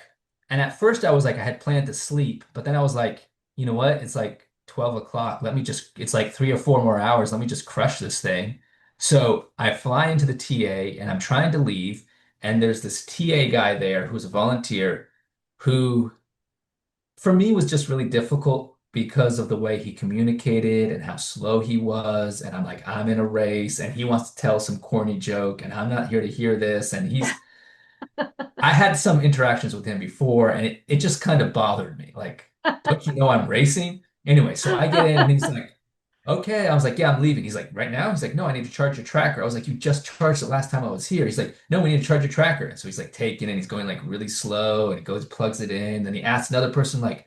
and at first I was like, I had planned to sleep, but then I was like, you know what? It's like 12 o'clock. It's like 3 or 4 more hours. Let me just crush this thing. So I fly into the TA and I'm trying to leave. And there's this TA guy there who's a volunteer who, for me, was just really difficult because of the way he communicated and how slow he was. And I'm like, I'm in a race and he wants to tell some corny joke and I'm not here to hear this. And I had some interactions with him before, and it just kind of bothered me. Like, don't you know I'm racing? Anyway, so I get in, and he's like, okay. I was like, yeah, I'm leaving. He's like, right now? He's like, no, I need to charge your tracker. I was like, you just charged it last time I was here. He's like, no, we need to charge your tracker. And so he's like taking it, he's going like really slow, and he goes, plugs it in. Then he asks another person, like,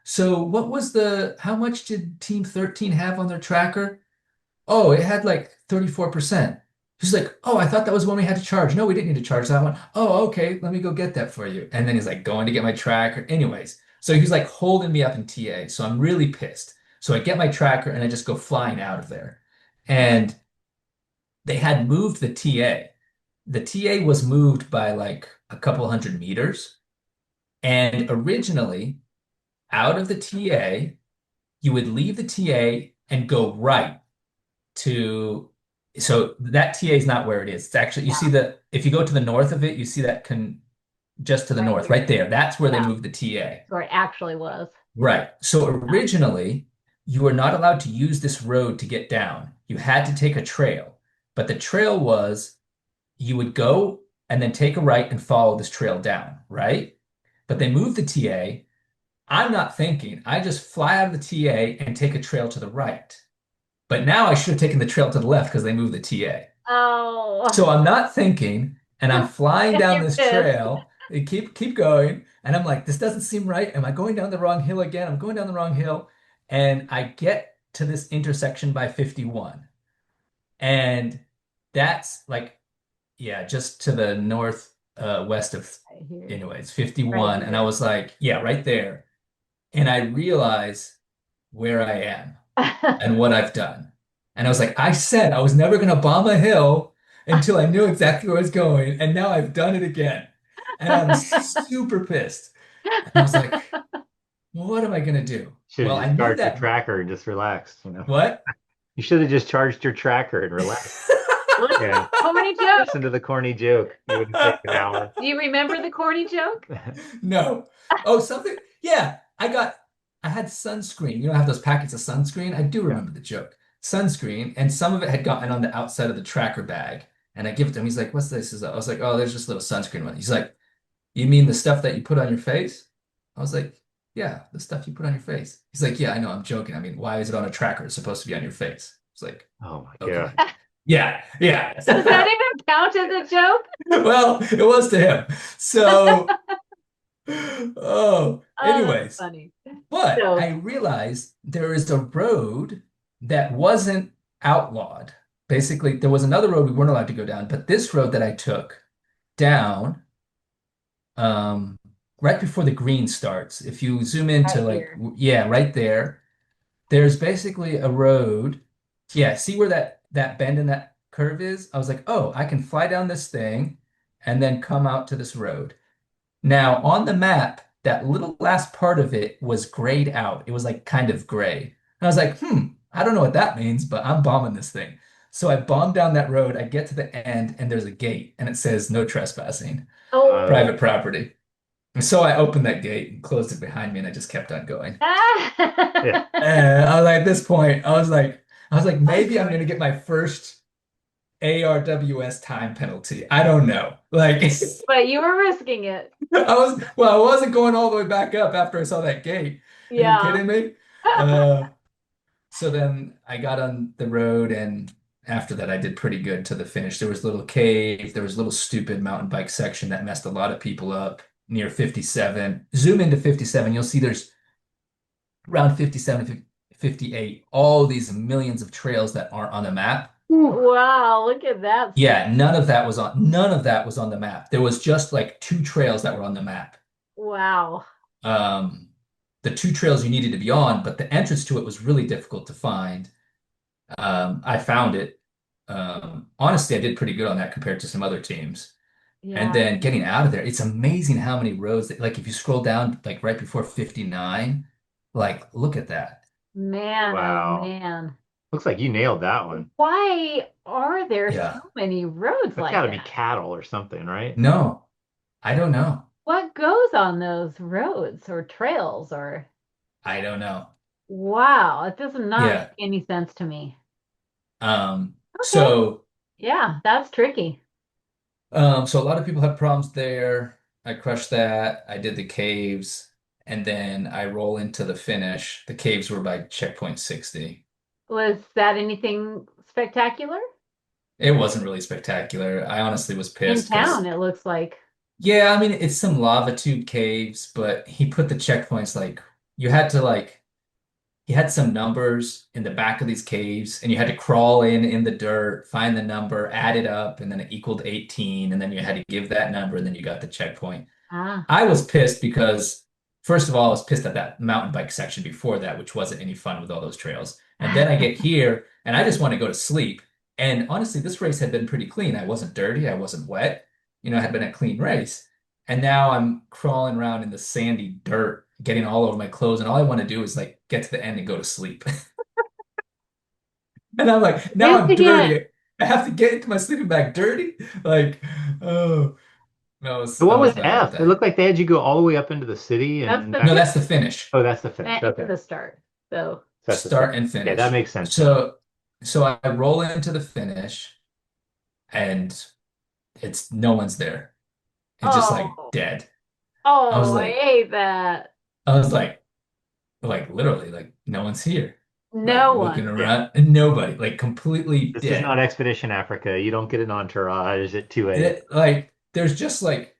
so how much did Team 13 have on their tracker? Oh, it had like 34%. He's like, oh, I thought that was when we had to charge. No, we didn't need to charge that one. Oh, okay, let me go get that for you. And then he's like going to get my tracker. Anyways, so he's like holding me up in TA. So I'm really pissed. So I get my tracker and I just go flying out of there. And they had moved the TA. The TA was moved by like a couple hundred meters. And originally, out of the TA, you would leave the TA and go right to so that TA is not where it is. It's actually you see Yeah, the if you go to the north of it, you see that can just to the right north, right here. there. That's where they Yeah, moved the TA. where it actually was. Right. So Yeah. originally, you were not allowed to use this road to get down. You had to take a trail. But the trail was you would go and then take a right and follow this trail down, right? But they moved the TA. I'm not thinking. I just fly out of the TA and take a trail to the right. But now I should have taken the trail to the left because they moved the TA. Oh, So I'm not thinking, and I'm flying and down you're this pissed. trail. And keep going, and I'm like, this doesn't seem right. Am I going down the wrong hill again? I'm going down the wrong hill, and I get to this intersection by 51, and that's like, yeah, just to the north west of, Right here. anyways, Right 51, and I here. was like, yeah, right there, and I realize where I am and what I've done. And I was like, I said I was never going to bomb a hill until I knew exactly where I was going. And now I've done it again. And I'm super pissed. And I was like, what am I gonna do? Should have Well, I just knew charged your that. tracker and just relaxed. What? You should have just charged your tracker and relaxed. Yeah. Corny joke. Listen to the corny joke. You would have taken an hour. Do you remember the corny joke? No. Oh, something. Yeah, I had sunscreen. You know, I have those packets of sunscreen. I do Yeah. remember the joke. Sunscreen, and some of it had gotten on the outside of the tracker bag. And I give it to him. He's like, "What's this?" I was like, "Oh, there's just a little sunscreen one." He's like, "You mean the stuff that you put on your face?" I was like, "Yeah, the stuff you put on your face." He's like, "Yeah, I know. I'm joking. I mean, why is it on a tracker? It's supposed to be on your face." It's like, Oh my God. okay. Yeah, yeah. Does that even count as a joke? Well, it was to him. So, oh, Oh, that's anyways. funny. But I So, realized there is a road that wasn't outlawed. Basically, there was another road we weren't allowed to go down, but this road that I took down, um, right before the green starts, if you zoom into right like, here. yeah, right there, there's basically a road. Yeah, see where that bend in that curve is? I was like, oh, I can fly down this thing and then come out to this road. Now, on the map, that little last part of it was grayed out. It was like kind of gray. And I was like, I don't know what that means, but I'm bombing this thing. So I bomb down that road. I get to the end, and there's a gate, and it says no trespassing, Oh, private property. And so I opened that gate and closed it behind me, and I just kept on going. Yeah. And I was like, at this point, I was like, maybe I'm gonna get my first ARWS time penalty. I don't know. Like, but you were risking it. I wasn't going all the way back up after I saw that gate. Are you Yeah. kidding me? Uh, so then I got on the road, and after that, I did pretty good to the finish. There was a little cave, there was a little stupid mountain bike section that messed a lot of people up near 57. Zoom into 57, you'll see there's around 57, 58, all these millions of trails that aren't on the map. Wow, look at that stuff. Yeah, none of that was on the map. There was just like two trails that were on the map. Wow. Um, the two trails you needed to be on, but the entrance to it was really difficult to find. I found it. Honestly, I did pretty good on that compared to some other teams. And Yeah. then getting out of there, it's amazing how many roads that, like if you scroll down like right before 59, like look at that. Man, oh Wow. man. Looks like you nailed that one. Why are there so Yeah. many roads That's like got to be that? cattle or something, right? No, I don't know. What goes on those roads or trails or I don't know. wow, it does not make Yeah. any sense to me. Okay. So Yeah, that's tricky. so a lot of people have problems there. I crushed that. I did the caves, and then I roll into the finish. The caves were by checkpoint 60. Was that anything spectacular? It wasn't really spectacular. I honestly was In pissed town, because, it looks like. yeah, I mean, it's some lava tube caves, but he put the checkpoints like you had to like he had some numbers in the back of these caves, and you had to crawl in the dirt, find the number, add it up, and then it equaled 18, and then you had to give that number, and then you got the checkpoint. Ah. I was pissed because, first of all, I was pissed at that mountain bike section before that, which wasn't any fun with all those trails. And then I get here, and I just want to go to sleep. And honestly, this race had been pretty clean. I wasn't dirty, I wasn't wet. It had been a clean race. And now I'm crawling around in the sandy dirt, getting all over my clothes, and all I want to do is like get to the end and go to sleep. And I'm like, now I'm Missing it. dirty. I have to get into my sleeping bag dirty. Like, oh, So I what was was mad about F? It that. looked like they had you go all the way up into the city That's and the No, back. that's the finish. Oh, that's the finish. It's Okay. the start. So, That's the Start finish. and Okay, that finish. makes sense now. So I roll into the finish, and it's no one's there. It's just like oh, dead. I was oh, I like, hate that. I was like literally, like no one's here. Like No looking one. Yeah. around, and nobody, like completely This is dead. not Expedition Africa. You don't get an entourage at 2 a.m. Like there's just like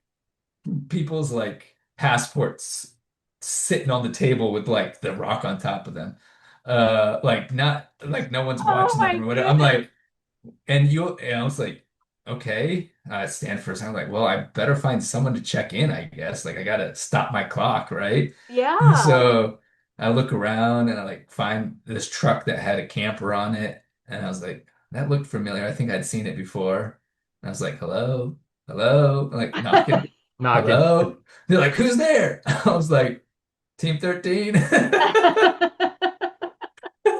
people's like passports sitting on the table with like the rock on top of them. Like not like no one's Oh watching them my or whatever. I'm goodness. like, and I was like, okay. I stand for a second. I'm like, well, I better find someone to check in, I guess. Like I gotta stop my clock, right? Yeah. So I look around and I like find this truck that had a camper on it. And I was like, that looked familiar. I think I'd seen it before. And I was like, hello, hello, like knocking, Knocking. hello. They're like, who's there? I was like, Team 13. And they're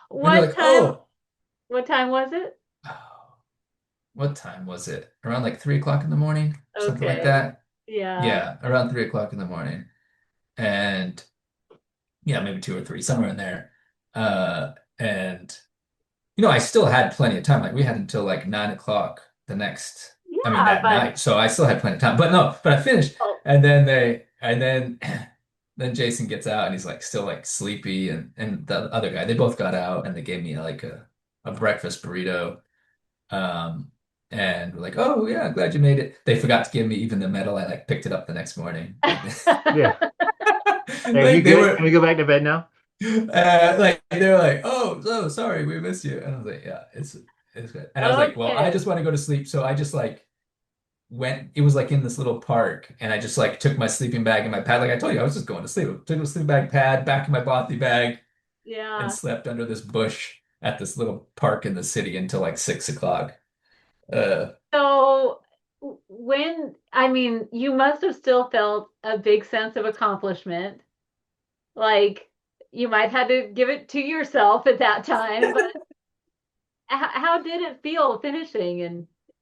What like, time, oh, what time was it? what time was it? Around like 3 o'clock in the morning, something like Okay. that. Yeah. Yeah, around 3 o'clock in the morning. And yeah, maybe two or three, somewhere in there. And I still had plenty of time. Like we had until like 9 o'clock the next, I mean Yeah, that but night. So I still had plenty of time. But no, but I finished. oh, And then then Jason gets out and he's like still like sleepy and the other guy, they both got out and they gave me like a breakfast burrito. Um and we're like, oh yeah, glad you made it. They forgot to give me even the medal. I like picked it up the next morning. Like, Yeah. Are you like they good? Can were we go back to bed now? like they're like, oh, so sorry, we missed you. And I was like, yeah, it's good. And I was like, well, I okay. just want to go to sleep. So I just like went, it was like in this little park, and I just like took my sleeping bag and my pad. Like I told you, I was just going to sleep. I took a sleeping bag pad back in my bothy bag and Yeah. slept under this bush at this little park in the city until like 6 o'clock. Uh So I mean, you must have still felt a big sense of accomplishment. Like you might have to give it to yourself at that time, but how did it feel finishing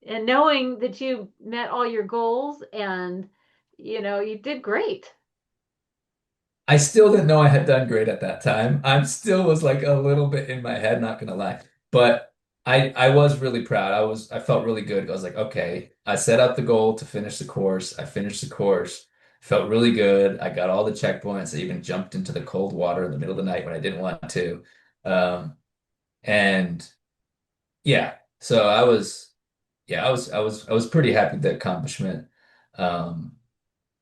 and knowing that you met all your goals and you did great. I still didn't know I had done great at that time. I'm still was like a little bit in my head, not gonna lie. But I was really proud. I felt really good. I was like, okay, I set out the goal to finish the course. I finished the course. Felt really good. I got all the checkpoints. I even jumped into the cold water in the middle of the night when I didn't want to. And yeah, so I was pretty happy with the accomplishment. Um,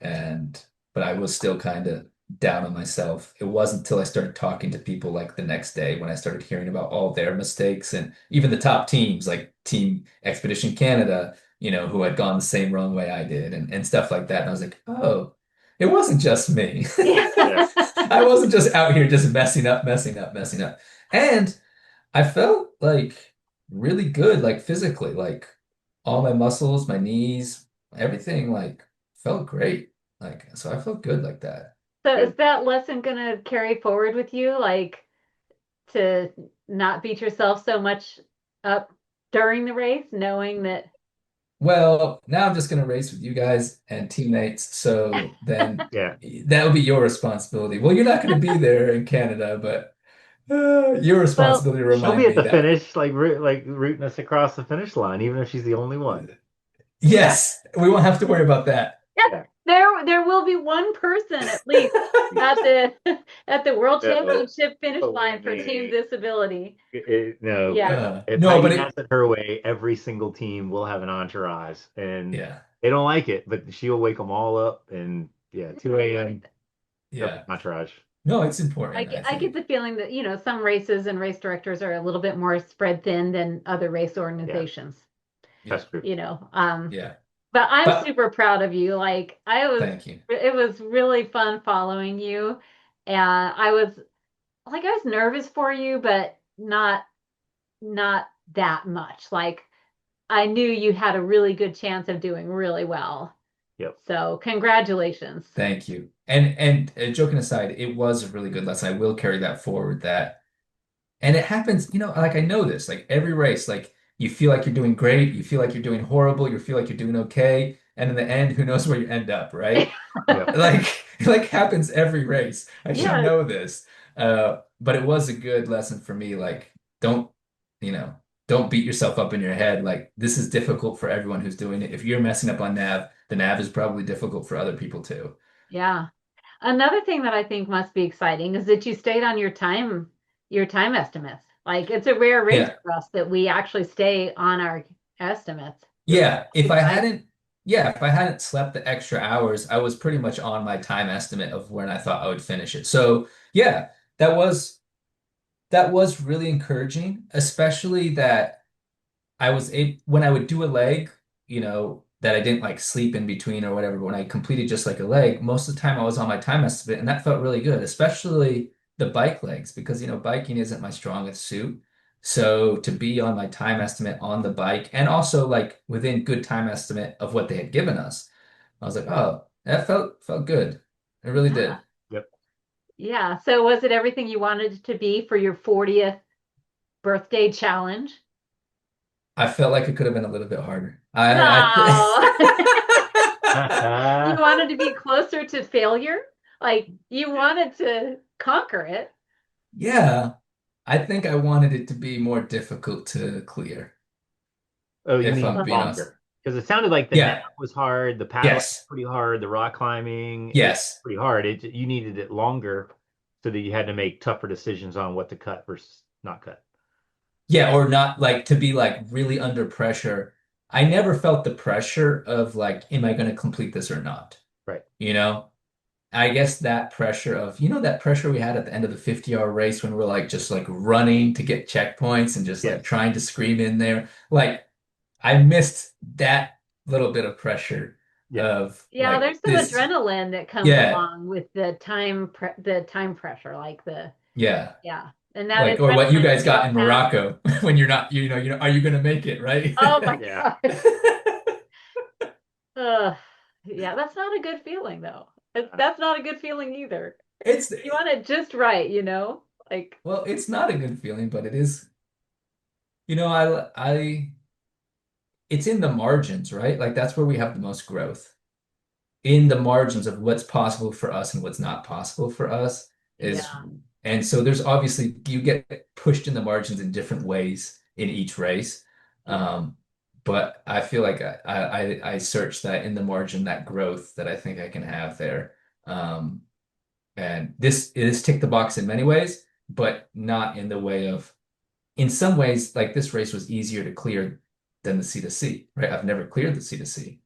and but I was still kind of down on myself. It wasn't until I started talking to people like the next day when I started hearing about all their mistakes and even the top teams like Team Expedition Canada, who had gone the same wrong way I did and stuff like that. And I was like, oh, it wasn't just me. Yeah. Yeah. I wasn't just out here just messing up, messing up, messing up. And I felt like really good, like physically, like all my muscles, my knees, everything like felt great. Like, so I felt good like that. So is Good. that lesson gonna carry forward with you, like to not beat yourself so much up during the race, knowing that Well, now I'm just gonna race with you guys and teammates. So then Yeah. that would be your responsibility. Well, you're not gonna be there in Canada, but your well, responsibility to She'll be remind at me the that finish, like rooting us across the finish line, even if she's the only one. yeah. yes, we won't have to worry about that. Yeah, Yeah. there will be one person at least at the at the World No, Championship finish line believe for Team me. Disability. No, Yeah. if No, but Heidi has it, it her way, every single team will have an entourage, and yeah, they don't like it, but she'll wake them all up. And yeah, 2 a.m. Yep, yeah. entourage. No, it's important, I I get think. the feeling that, some races and race directors are a little bit more spread thin than other race Yeah, organizations, Yeah, that's true. you know. Um, yeah. but I'm But super proud of you. Like thank you. it was really fun following you. And I was nervous for you, but not that much. Like I knew you had a really good chance of doing really well. Yep. So congratulations. Thank you. And joking aside, it was a really good lesson. I will carry that forward that and it happens, like I know this, like every race, like you feel like you're doing great, you feel like you're doing horrible, you feel like you're doing okay, and in the end, who knows where you end up, right? Yep. Like like happens every race. I should Yeah, know this. But it was a good lesson for me. Like, don't, you know, don't beat yourself up in your head. Like, this is difficult for everyone who's doing it. If you're messing up on nav, the nav is probably difficult for other people too. yeah. Another thing that I think must be exciting is that you stayed on your time estimates. Like it's a rare race Yeah. for us that we actually stay on our estimates. Yep. Yeah, Exciting. if I hadn't slept the extra hours, I was pretty much on my time estimate of when I thought I would finish it. So, yeah, that was that was really encouraging, especially that I was able when I would do a leg, that I didn't like sleep in between or whatever, but when I completed just like a leg, most of the time I was on my time estimate and that felt really good, especially the bike legs because biking isn't my strongest suit. So to be on my time estimate on the bike and also like within good time estimate of what they had given us, I was like, oh, that felt good. It really Yeah. did. Yeah. So was it everything you wanted it to be for your 40th birthday challenge? I felt like it could have been a little bit harder. No. You Uh, wanted to be closer to failure? Like you wanted to conquer it. Yeah, I think I wanted it to be more difficult to clear, oh, you if mean I'm being honest. longer? Because it sounded like the nav Yeah, was hard, the paddling was yes, pretty hard, the rock climbing is yes. pretty hard. You needed it longer so that you had to make tougher decisions on what to cut versus not cut. Yeah, or not like to be like really under pressure. I never felt the pressure of like, am I going to complete this or not? Right. You know? I guess that pressure of, that pressure we had at the end of the 50-hour race when we're like just like running to get checkpoints and just like Yes. trying to scream in there. Like I missed that little bit of pressure Yeah. of Yeah, like there's some this. adrenaline that comes Yeah, along with the time pressure, like yeah. yeah. And that Like or what you adrenaline, if guys you got don't in have, Morocco when you're not, are you gonna make it, right? oh my Yeah. God. Ugh. Yeah, that's not a good feeling though. That's not a good feeling either. It's You want it just right, Like, well, it's not a good feeling, but it is, I it's in the margins, right? Like that's where we have the most growth. In the margins of what's possible for us and what's not possible for us is, yeah, and so there's obviously you get pushed in the margins in different ways in each race. yeah, Um, but I feel like I search that in the margin, that growth that I think I can have there. Um, and this is tick the box in many ways, but not in the way of, in some ways, like this race was easier to clear than the C to C, right? I've never cleared the C to C.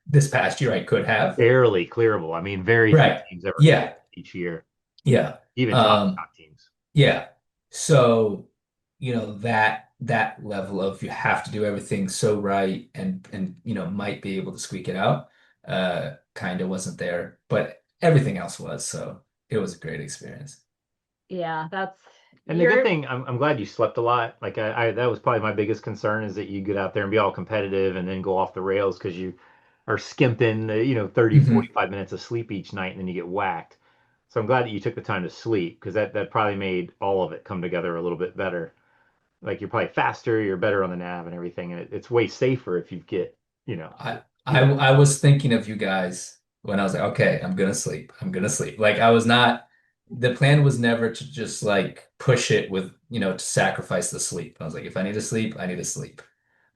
This past year I could have. Barely clearable. I mean, very few Right. teams ever clear Yeah. each year, Yeah. even Um, top teams. yeah. So, that level of you have to do everything so right and might be able to squeak it out, kind of wasn't there, but everything else was, so it was a great experience. yeah. And the good You're, thing, I'm glad you slept a lot. Like that was probably my biggest concern is that you get out there and be all competitive and then go off the rails because you are skimping, 30, Hmm. 45 minutes of sleep each night and then you get whacked. So I'm glad that you took the time to sleep because that probably made all of it come together a little bit better. Like you're probably faster, you're better on the nav and everything, and it's way safer if you get, I was thinking of you guys when I was like, okay, I'm gonna sleep. I'm gonna sleep. Like I was not, the plan was never to just like push it with, to sacrifice the sleep. I was like, if I need to sleep, I need to sleep.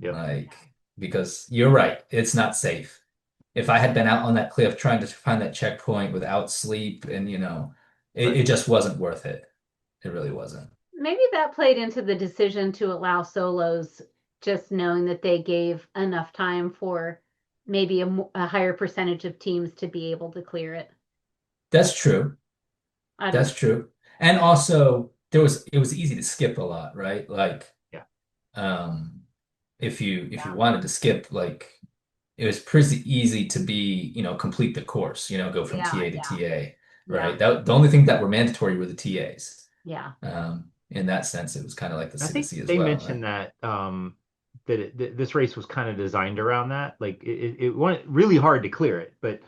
yep. Like, because you're right, it's not safe. If I had been out on that cliff trying to find that checkpoint without sleep and Right. it just wasn't worth it. It really wasn't. maybe that played into the decision to allow solos, just knowing that they gave enough time for maybe a higher percentage of teams to be able to clear it. That's true. I don't That's know. true. And also it was easy to skip a lot, right? Like Yeah. um if you Yeah, wanted to skip, like it was pretty easy to be, complete the course, go from yeah, TA to yeah, TA, yeah, right? The only thing that were mandatory were the TAs. yeah, In that sense, it was kind of like the I C to think C as they well. mentioned that this race was kind of designed around that. Like it went really hard to clear it, but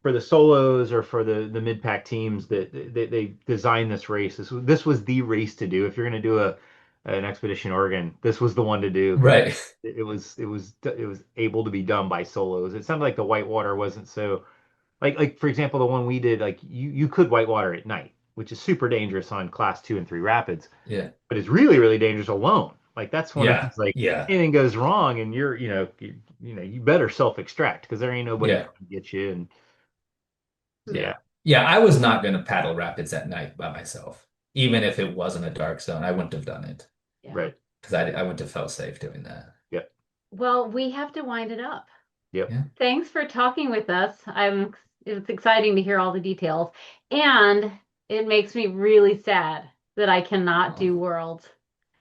for the solos or for the mid pack teams that they designed this race. This was the race to do if you're going to do an Expedition Oregon. This was the one to do because Right. it was able to be done by solos. It sounded like the whitewater wasn't so like for example the one we did like you could whitewater at night, which is super dangerous on class 2 and 3 rapids, Yeah. but it's really really dangerous alone. Like that's one of Yeah. those like Yeah. anything goes wrong and you're you better self extract because there ain't nobody Yeah. coming to get you and so yeah. Yeah. Yeah. I was not going to paddle rapids at night by myself. Even if it wasn't a dark zone, I wouldn't have done it yeah. Right. because I wouldn't have felt safe doing that. Yep. Well, we have to wind it up. Yep. Yeah. Thanks for talking with us. It's exciting to hear all the details. And it makes me really sad that I cannot Oh, do Worlds.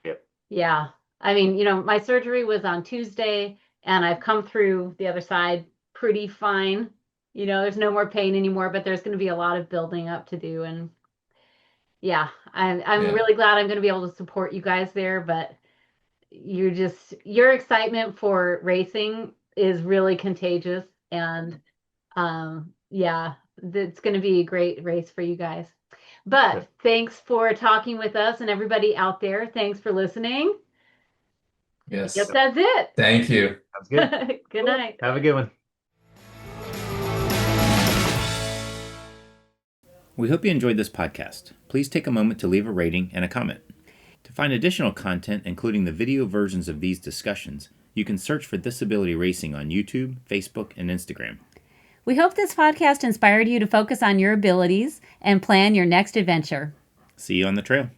Yep. Yeah. I mean, my surgery was on Tuesday and I've come through the other side pretty fine. There's no more pain anymore, but there's going to be a lot of building up to do. And yeah, I'm yeah. really glad I'm going to be able to support you guys there, but your excitement for racing is really contagious and yeah, it's going to be a great race for you guys. But thanks for talking with us, and everybody out there, thanks for listening. Yes. Yep, that's it. Thank you. Sounds good. Good night. Have a good one. We hope you enjoyed this podcast. Please take a moment to leave a rating and a comment. To find additional content, including the video versions of these discussions, you can search for Disability Racing on YouTube, Facebook, and Instagram. We hope this podcast inspired you to focus on your abilities and plan your next adventure. See you on the trail.